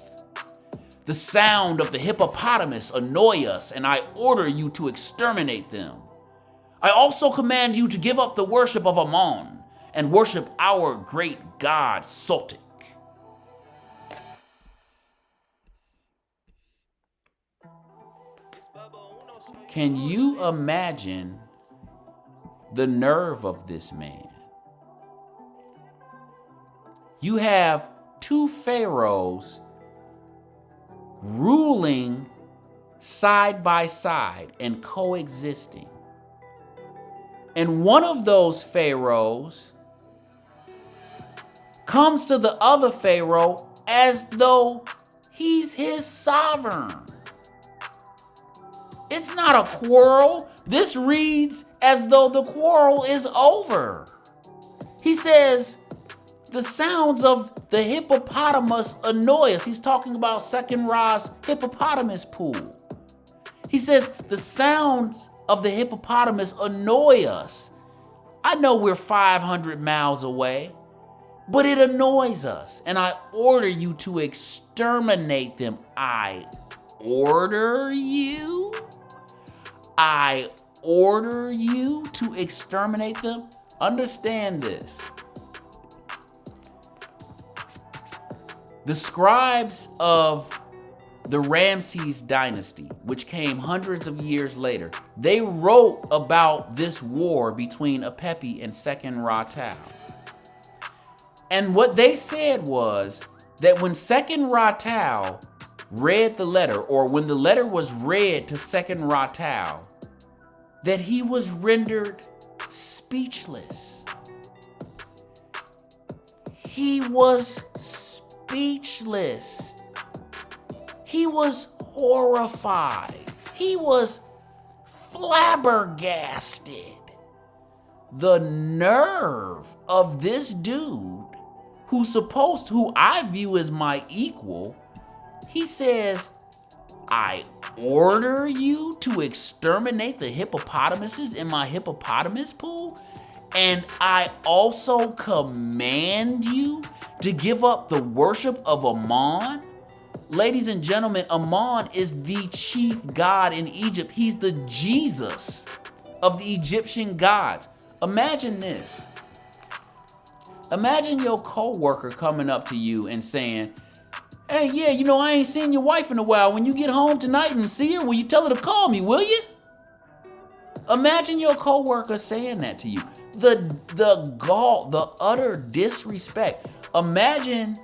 The sound of the hippopotamus annoy us, and I order you to exterminate them. I also command you to give up the worship of Ammon and worship our great god Sotik. Can you imagine the nerve of this man? You have two pharaohs ruling side by side and coexisting. And one of those pharaohs comes to the other pharaoh as though he's his sovereign. It's not a quarrel. This reads as though the quarrel is over. He says, the sounds of the hippopotamus annoy us. He's talking about Sakin-Ra's hippopotamus pool. He says, the sounds of the hippopotamus annoy us. I know we're 500 miles away, but it annoys us. And I order you to exterminate them. I order you? I order you to exterminate them? Understand this. The scribes of the Ramses dynasty, which came hundreds of years later, they wrote about this war between Apepi and Second Ratel. And what they said was that when Second Ratel read the letter, or when the letter was read to Second Ratel, that he was rendered speechless. He was speechless. He was horrified. He was flabbergasted. The nerve of this dude who I view as my equal, he says, I order you to exterminate the hippopotamuses in my hippopotamus pool, and I also command you to give up the worship of Ammon. Ladies and gentlemen, Ammon is the chief god in Egypt. He's the Jesus of the Egyptian gods. Imagine this. Imagine your co-worker coming up to you and saying, hey, yeah, you know, I ain't seen your wife in a while. When you get home tonight and see her, will you tell her to call me, will you? Imagine your co-worker saying that to you. The gall, the utter disrespect. Imagine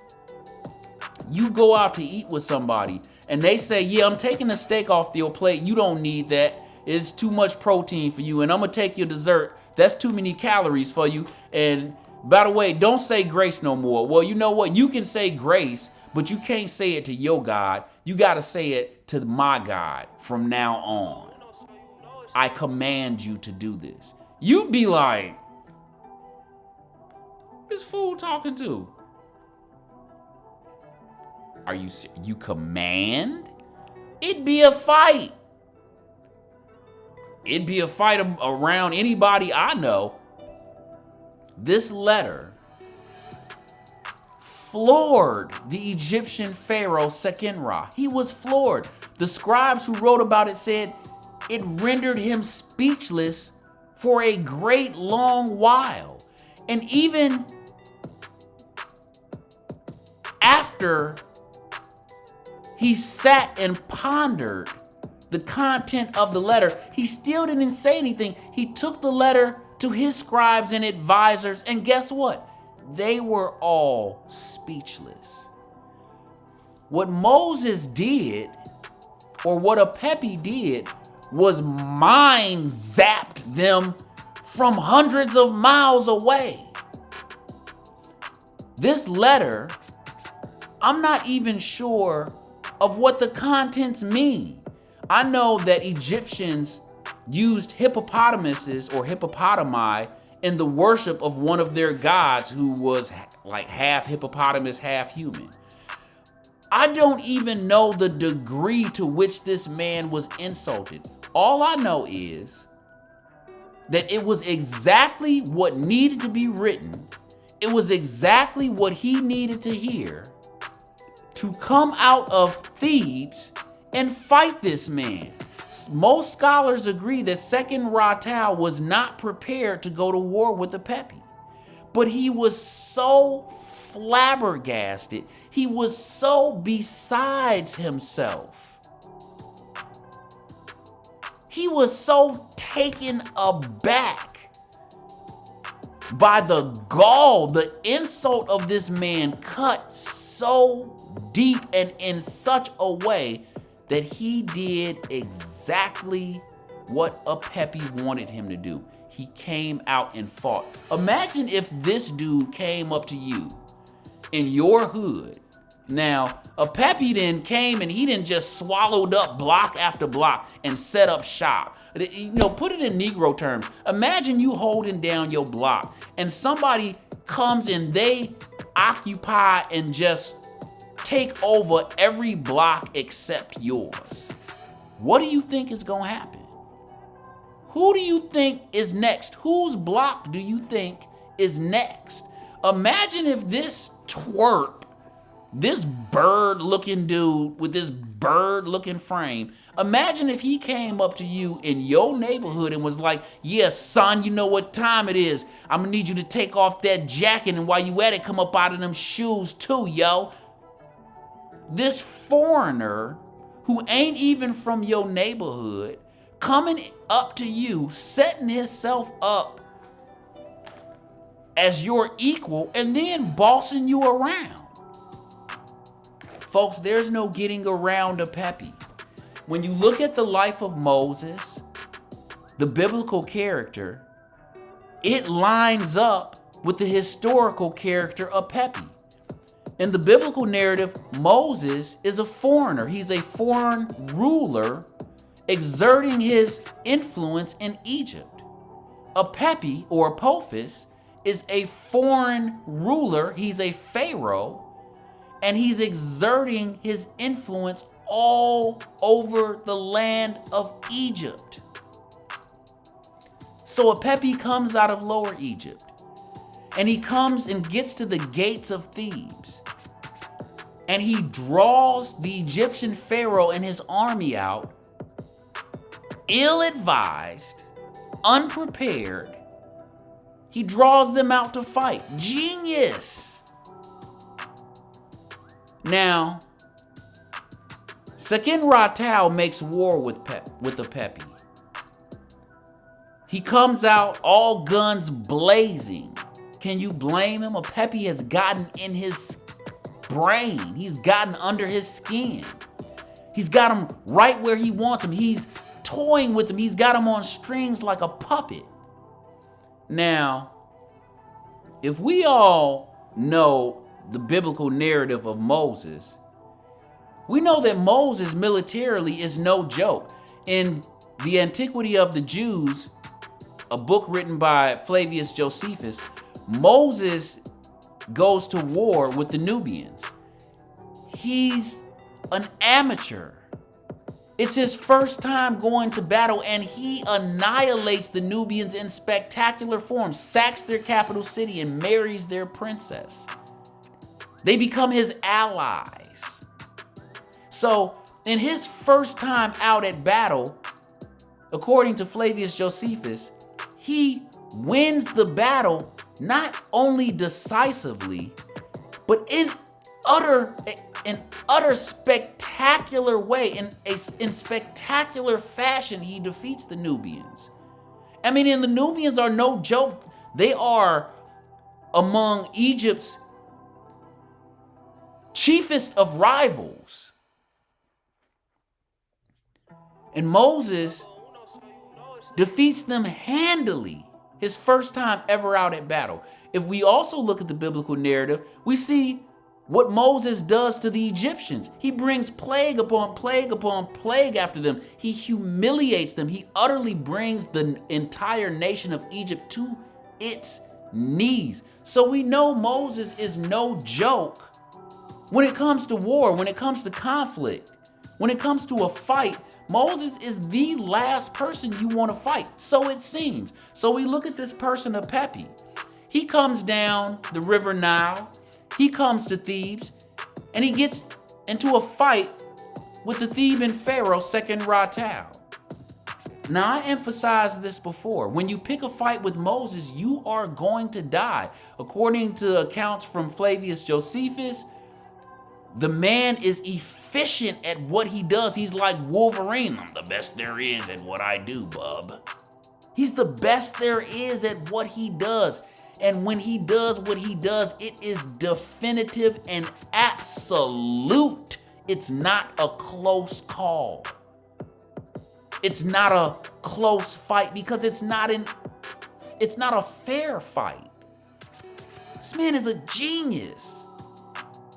you go out to eat with somebody and they say, yeah, I'm taking the steak off your plate. You don't need that. It's too much protein for you. And I'm going to take your dessert. That's too many calories for you. And by the way, don't say grace no more. Well, you know what? You can say grace, but you can't say it to your God. You got to say it to my God from now on. I command you to do this. You'd be like, this fool talking to? Are you command? It'd be a fight. It'd be a fight around anybody I know. This letter floored the Egyptian pharaoh Sekenra. He was floored. The scribes who wrote about it said it rendered him speechless for a great long while. And even after he sat and pondered the content of the letter, he still didn't say anything. He took the letter to his scribes and advisors, and guess what? They were all speechless. What Moses did, or what Apepi did, was mind zapped them from hundreds of miles away. This letter, I'm not even sure of what the contents mean. I know that Egyptians used hippopotamuses or hippopotami in the worship of one of their gods who was like half hippopotamus, half human. I don't even know the degree to which this man was insulted. All I know is that it was exactly what needed to be written. It was exactly what he needed to hear to come out of Thebes and fight this man. Most scholars agree that Sekenra was not prepared to go to war with Apepi, but he was so flabbergasted, he was so besides himself, he was so taken aback by the gall, the insult of this man cut so deep and in such a way that he did exactly what Apepi wanted him to do. He came out and fought. Imagine if this dude came up to you in your hood. Now, Apepi then came and he didn't just swallowed up block after block and set up shop. You know, put it in Negro terms. Imagine you holding down your block and somebody comes and they occupy and just take over every block except yours. What do you think is gonna happen? Who do you think is next? Whose block do you think is next? Imagine if this twerp, this bird-looking dude with this bird-looking frame, imagine if he came up to you in your neighborhood and was like, yeah, son, you know what time it is. I'm gonna need you to take off that jacket, and while you at it, come up out of them shoes too, yo. This foreigner who ain't even from your neighborhood coming up to you, setting himself up as your equal and then bossing you around. Folks, there's no getting around Apepi. When you look at the life of Moses, the biblical character, it lines up with the historical character Apepi. In the biblical narrative, Moses is a foreigner. He's a foreign ruler exerting his influence in Egypt. Apepi, or Apophis, is a foreign ruler. He's a pharaoh, and he's exerting his influence all over the land of Egypt. So Pepi comes out of Lower Egypt, and he comes and gets to the gates of Thebes, and he draws the Egyptian pharaoh and his army out, ill-advised, unprepared. He draws them out to fight. Genius! Now, Seqen-Ra-Tao makes war with the Pepi. He comes out all guns blazing. Can you blame him? Pepi has gotten in his brain. He's gotten under his skin. He's got him right where he wants him. He's toying with him. He's got him on strings like a puppet. Now, if we all know the biblical narrative of Moses, we know that Moses militarily is no joke. In the Antiquity of the Jews, a book written by Flavius Josephus, Moses goes to war with the Nubians. He's an amateur. It's his first time going to battle, and he annihilates the Nubians in spectacular form, sacks their capital city, and marries their princess. They become his allies. So, in his first time out at battle, according to Flavius Josephus, he wins the battle not only decisively, but in utter spectacular way, in spectacular fashion. He defeats the Nubians. I mean, and the Nubians are no joke. They are among Egypt's chiefest of rivals. And Moses defeats them handily, his first time ever out at battle. If we also look at the biblical narrative, we see what Moses does to the Egyptians. He brings plague upon plague upon plague after them. He humiliates them. He utterly brings the entire nation of Egypt to its knees. So we know Moses is no joke when it comes to war, when it comes to conflict, when it comes to a fight. Moses is the last person you want to fight, so it seems. So we look at this person of Pepi. He comes down the river Nile, he comes to Thebes, and he gets into a fight with the Theban pharaoh Seqen-Ra-Tao. Now, I emphasized this before. When you pick a fight with Moses, you are going to die. According to accounts from Flavius Josephus, the man is efficient at what he does. He's like Wolverine. I'm the best there is at what I do, bub. He's the best there is at what he does. And when he does what he does, it is definitive and absolute. It's not a close call. It's not a close fight because it's not a fair fight. This man is a genius.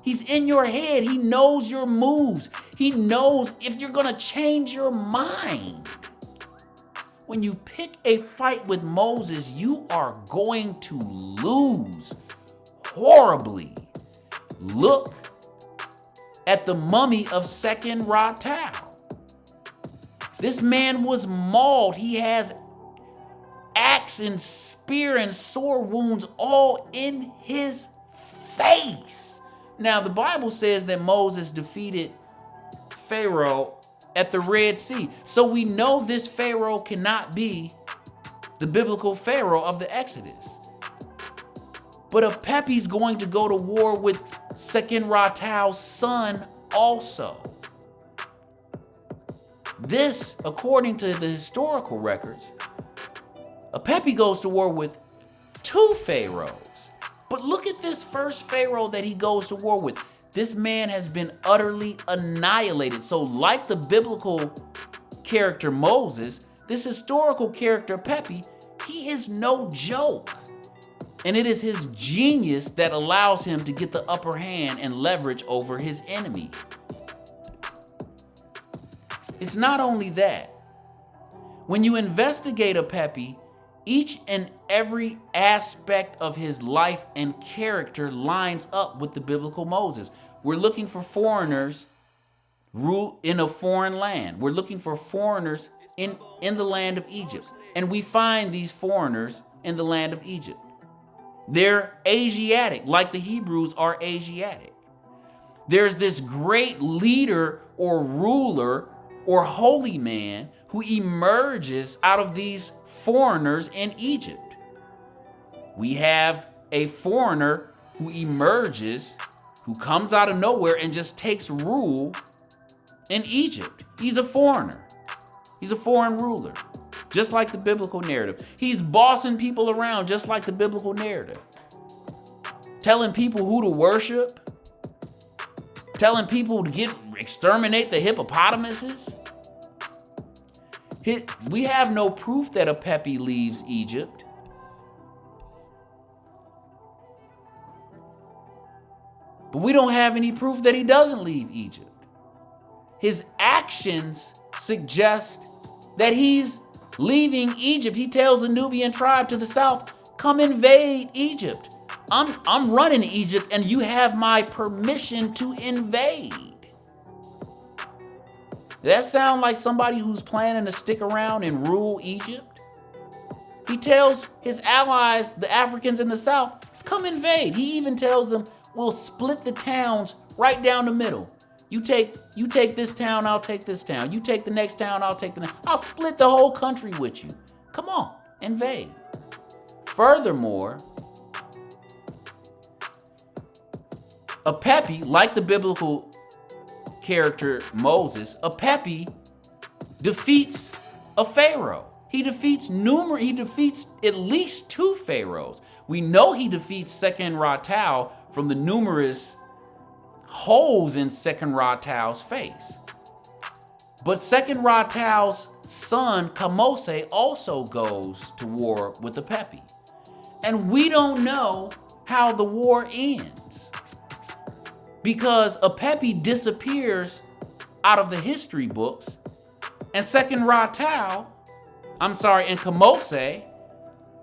He's in your head. He knows your moves. He knows if you're gonna change your mind. When you pick a fight with Moses, you are going to lose horribly. Look at the mummy of Seqen-Ra-Tao. This man was mauled. He has axe and spear and sword wounds all in his face. Now, the Bible says that Moses defeated Pharaoh at the Red Sea. So we know this Pharaoh cannot be the biblical Pharaoh of the Exodus. But Pepi's going to go to war with Seqen-Ra-Tao's son also. This, according to the historical records, Pepi goes to war with two pharaohs. But look at this first pharaoh that he goes to war with. This man has been utterly annihilated. So like the biblical character Moses, this historical character Pepi, he is no joke. And it is his genius that allows him to get the upper hand and leverage over his enemy. It's not only that. When you investigate Pepi, each and every aspect of his life and character lines up with the biblical Moses. We're looking for foreigners rule in a foreign land. We're looking for foreigners in the land of Egypt. And we find these foreigners in the land of Egypt. They're Asiatic, like the Hebrews are Asiatic. There's this great leader or ruler or holy man who emerges out of these foreigners in Egypt. We have a foreigner who emerges, who comes out of nowhere and just takes rule in Egypt. He's a foreigner. He's a foreign ruler, just like the biblical narrative. He's bossing people around just like the biblical narrative. Telling people who to worship. Telling people to exterminate the hippopotamuses. We have no proof that Apepi leaves Egypt. But we don't have any proof that he doesn't leave Egypt. His actions suggest that he's leaving Egypt. He tells the Nubian tribe to the south, come invade Egypt. I'm running Egypt and you have my permission to invade. Does that sound like somebody who's planning to stick around and rule Egypt? He tells his allies, the Africans in the south, come invade. He even tells them, we'll split the towns right down the middle. You take this town, I'll take this town. You take the next town, I'll take the next. I'll split the whole country with you. Come on, invade. Furthermore, Apepi, like the biblical character Moses, Apepi defeats a pharaoh. He defeats at least 2 pharaohs. We know he defeats Second Ra-Tau from the numerous holes in Second Ra-Tau's face. But Second Ra-Tau's son, Kamose, also goes to war with Apepi. And we don't know how the war ends. Because Apepi disappears out of the history books, and and Kamose,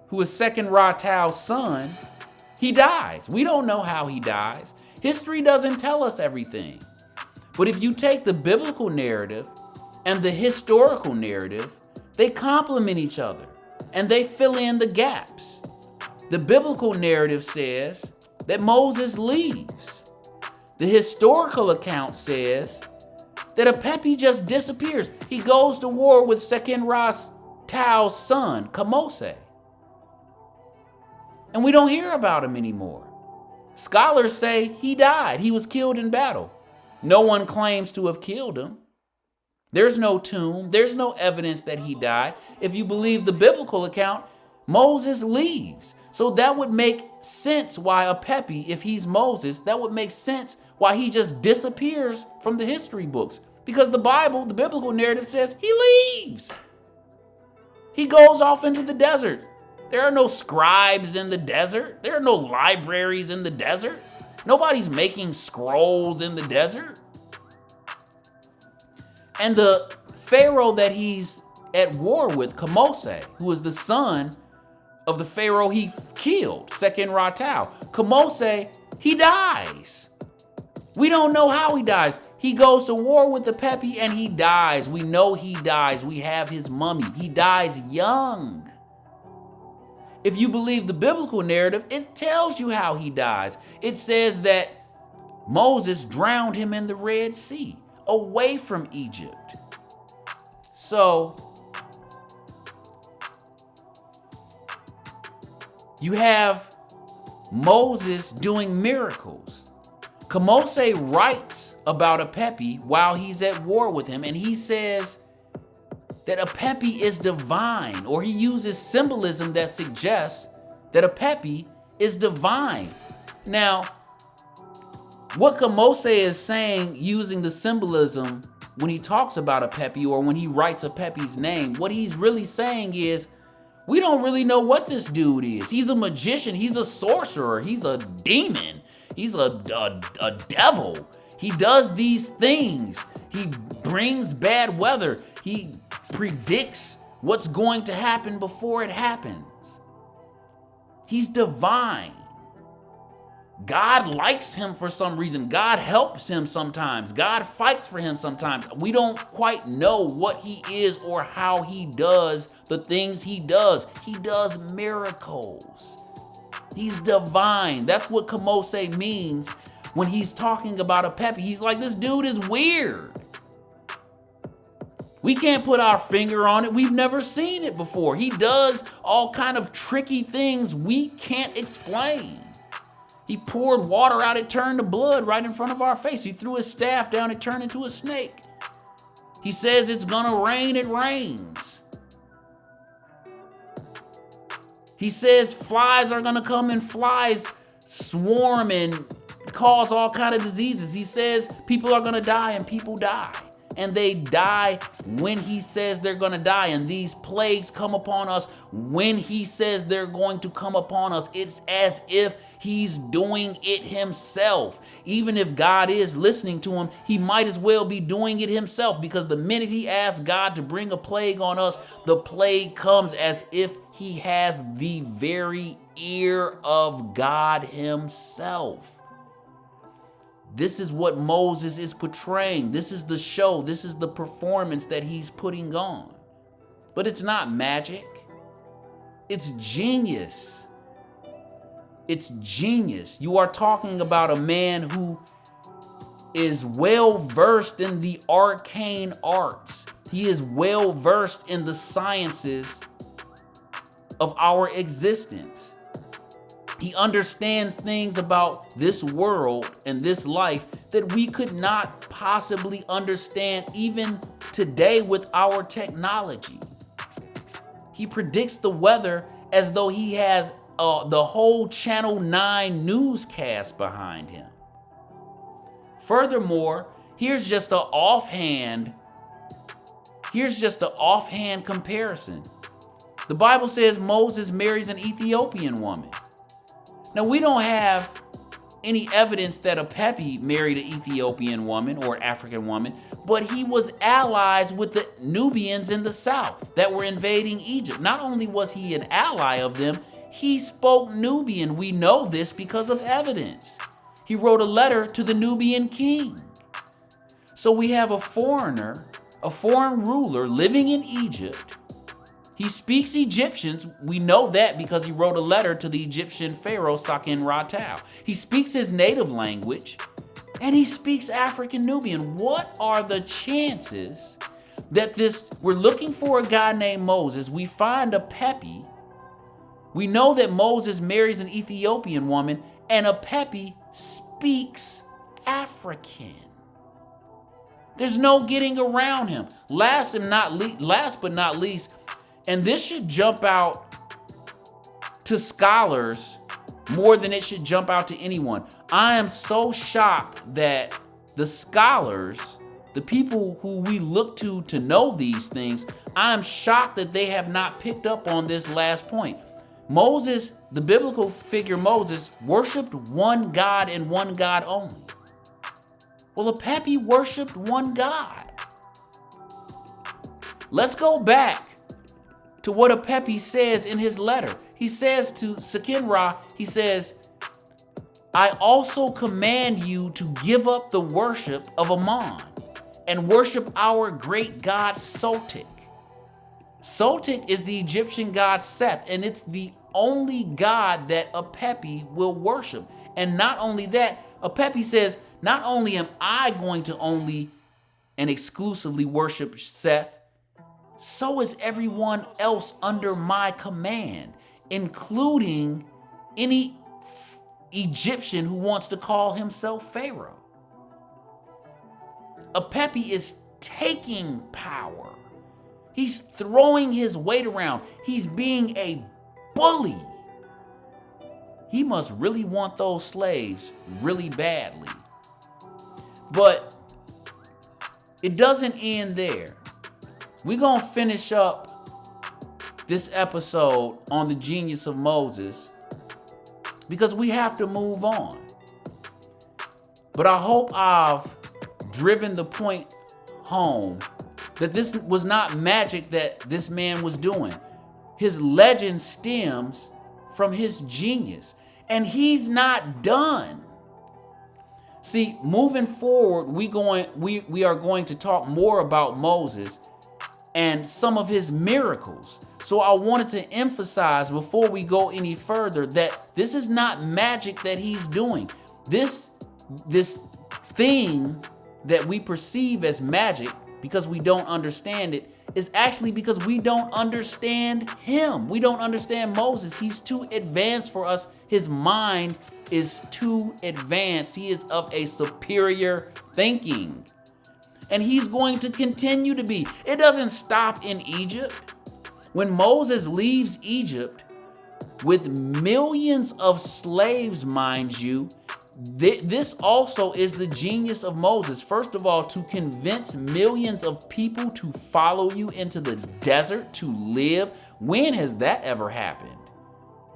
who is Second Ra-Tau's son, he dies. We don't know how he dies. History doesn't tell us everything. But if you take the biblical narrative and the historical narrative, they complement each other and they fill in the gaps. The biblical narrative says that Moses leaves. The historical account says that Apepi just disappears. He goes to war with Second Ra-Tau's son, Kamose. And we don't hear about him anymore. Scholars say he died. He was killed in battle. No one claims to have killed him. There's no tomb. There's no evidence that he died. If you believe the biblical account, Moses leaves. So that would make sense why Apepi, if he's Moses, that would make sense why he just disappears from the history books. Because the Bible, the biblical narrative says he leaves. He goes off into the desert. There are no scribes in the desert. There are no libraries in the desert. Nobody's making scrolls in the desert. And the Pharaoh that he's at war with, Kamose, who is the son of the Pharaoh he killed, Second Ra-Tau. Kamose, he dies. We don't know how he dies. He goes to war with Apepi and he dies. We know he dies. We have his mummy. He dies young. If you believe the biblical narrative, it tells you how he dies. It says that Moses drowned him in the Red Sea, away from Egypt. So, you have Moses doing miracles. Kamose writes about Apepi while he's at war with him, and he says that Apepi is divine, or he uses symbolism that suggests that Apepi is divine. Now, what Kamose is saying using the symbolism when he talks about Apepi or when he writes Apepi's name, what he's really saying is, we don't really know what this dude is. He's a magician. He's a sorcerer. He's a demon. He's a devil. He does these things. He brings bad weather. He predicts what's going to happen before it happens. He's divine. God likes him for some reason. God helps him sometimes. God fights for him sometimes. We don't quite know what he is or how he does the things he does. He does miracles. He's divine. That's what Kamose means when he's talking about a Pepe. He's like, this dude is weird. We can't put our finger on it. We've never seen it before. He does all kind of tricky things we can't explain. He poured water out, it turned to blood right in front of our face. He threw his staff down, it turned into a snake. He says it's gonna rain, it rains. He says flies are gonna come and flies swarm and cause all kind of diseases. He says people are gonna die and people die. And they die when he says they're gonna die. And these plagues come upon us when he says they're going to come upon us. It's as if he's doing it himself. Even if God is listening to him, he might as well be doing it himself, because the minute he asks God to bring a plague on us, the plague comes as if he has the very ear of God himself. This is what Moses is portraying. This is the show. This is the performance that he's putting on. But it's not magic. It's genius. It's genius. You are talking about a man who is well versed in the arcane arts. He is well versed in the sciences of our existence. He understands things about this world and this life that we could not possibly understand even today with our technology. He predicts the weather as though he has the whole Channel 9 newscast behind him. Furthermore, here's just an offhand comparison. The Bible says Moses marries an Ethiopian woman. Now, we don't have any evidence that a Pepe married an Ethiopian woman or African woman, but he was allies with the Nubians in the south that were invading Egypt. Not only was he an ally of them, he spoke Nubian. We know this because of evidence. He wrote a letter to the Nubian king. So we have a foreigner, a foreign ruler living in Egypt. He speaks Egyptians. We know that because he wrote a letter to the Egyptian pharaoh Sakin-Ra-Tau. He speaks his native language, and he speaks African Nubian. What are the chances that we're looking for a guy named Moses, we find a Pepe, we know that Moses marries an Ethiopian woman, and a Pepe speaks African. There's no getting around him. Last but not least, and this should jump out to scholars more than it should jump out to anyone. I am so shocked that the scholars, the people who we look to know these things, I am shocked that they have not picked up on this last point. Moses, the biblical figure Moses, worshiped one God and one God only. Well, the Pepe worshiped one God. Let's go back to what a Pepe says in his letter. He says to Sakin-Ra, he says, I also command you to give up the worship of Ammon and worship our great god Sotik. Sotik is the Egyptian god Seth, and it's the only god that a Pepe will worship. And not only that, a Pepe says, not only am I going to only and exclusively worship Seth, so is everyone else under my command, including any Egyptian who wants to call himself Pharaoh. A Pepe is taking power. He's throwing his weight around. He's being a bully. He must really want those slaves really badly. But it doesn't end there. We're going to finish up this episode on the genius of Moses because we have to move on. But I hope I've driven the point home that this was not magic that this man was doing. His legend stems from his genius. And he's not done. See, moving forward, we are going to talk more about Moses and some of his miracles. So I wanted to emphasize before we go any further that this is not magic that he's doing. This thing that we perceive as magic because we don't understand it is actually because we don't understand him. We don't understand Moses. He's too advanced for us. His mind is too advanced. He is of a superior thinking. And he's going to continue to be. It doesn't stop in Egypt. When Moses leaves Egypt with millions of slaves, mind you, this also is the genius of Moses. First of all, to convince millions of people to follow you into the desert to live. When has that ever happened?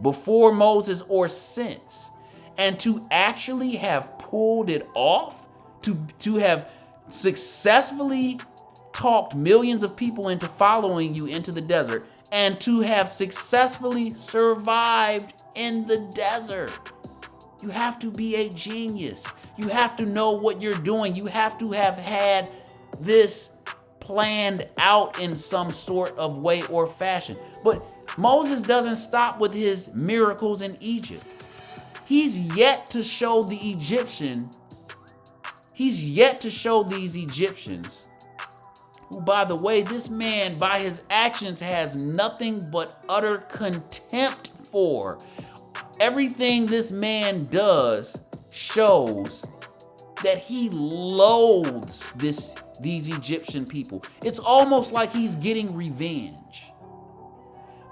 Before Moses or since? And to actually have pulled it off, to have successfully talked millions of people into following you into the desert, and to have successfully survived in the desert. You have to be a genius. You have to know what you're doing. You have to have had this planned out in some sort of way or fashion. But Moses doesn't stop with his miracles in Egypt. He's yet to show the Egyptians, who, by the way, this man, by his actions, has nothing but utter contempt for. Everything this man does shows that he loathes these Egyptian people. It's almost like he's getting revenge.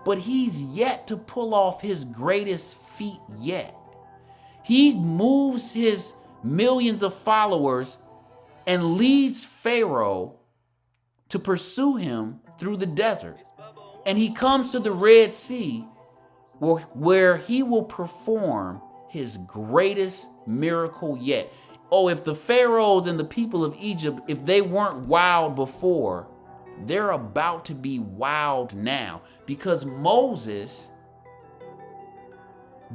But he's yet to pull off his greatest feat yet. He moves his millions of followers and leads Pharaoh to pursue him through the desert. And he comes to the Red Sea, where he will perform his greatest miracle yet. Oh, if the pharaohs and the people of Egypt, if they weren't wowed before, they're about to be wowed now, because Moses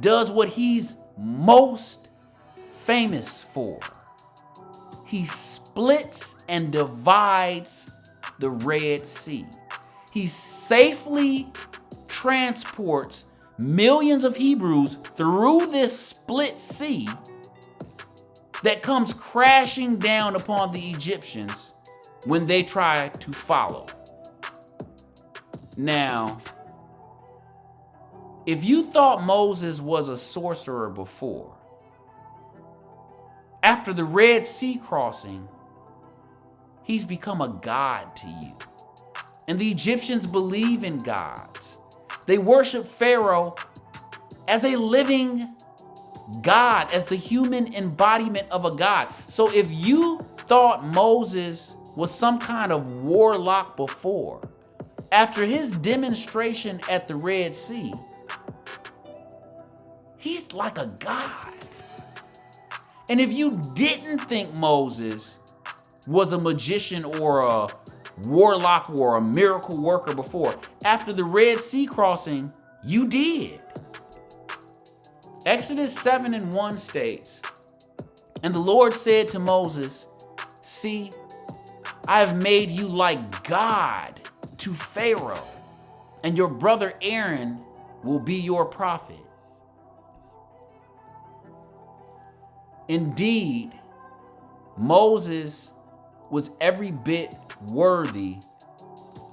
does what he's most famous for. He splits and divides the Red Sea. He safely transports millions of Hebrews through this split sea that comes crashing down upon the Egyptians when they try to follow. Now, if you thought Moses was a sorcerer before, after the Red Sea crossing, he's become a god to you. And the Egyptians believe in gods. They worship Pharaoh as a living god, as the human embodiment of a god. So if you thought Moses was some kind of warlock before, after his demonstration at the Red Sea, he's like a god. And if you didn't think Moses was a magician or a warlock or a miracle worker before, after the Red Sea crossing, you did. Exodus 7:1 states, "And the Lord said to Moses, see, I have made you like God to Pharaoh, and your brother Aaron will be your prophet." Indeed, Moses was every bit worthy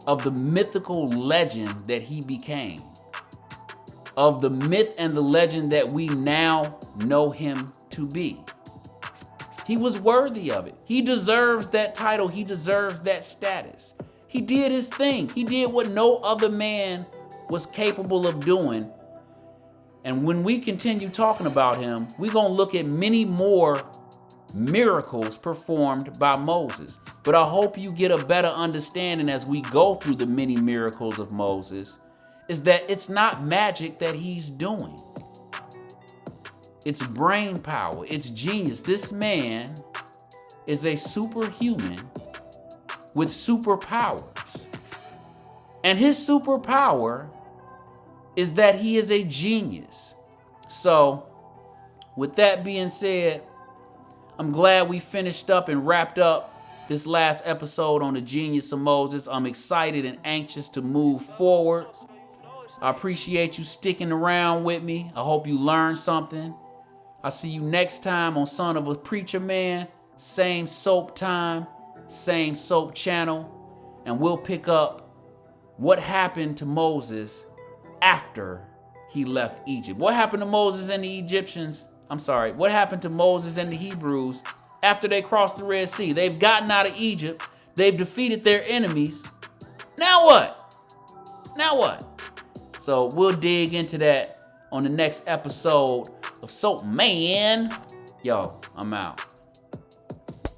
of the mythical legend that he became, of the myth and the legend that we now know him to be. He was worthy of it. He deserves that title. He deserves that status. He did his thing. He did what no other man was capable of doing. And when we continue talking about him, we're going to look at many more miracles performed by Moses. But I hope you get a better understanding as we go through the many miracles of Moses, is that it's not magic that he's doing. It's brain power. It's genius. This man is a superhuman with superpowers. And his superpower is that he is a genius. So with that being said, I'm glad we finished up and wrapped up this last episode on the Genius of Moses. I'm excited and anxious to move forward. I appreciate you sticking around with me. I hope you learned something. I'll see you next time on Son of a Preacher Man. Same soap time, same soap channel. And we'll pick up what happened to Moses after he left Egypt. What happened to Moses and the Egyptians? What happened to Moses and the Hebrews after they crossed the Red Sea? They've gotten out of Egypt. They've defeated their enemies. Now what? Now what? So we'll dig into that on the next episode of Soap Man. Yo, I'm out.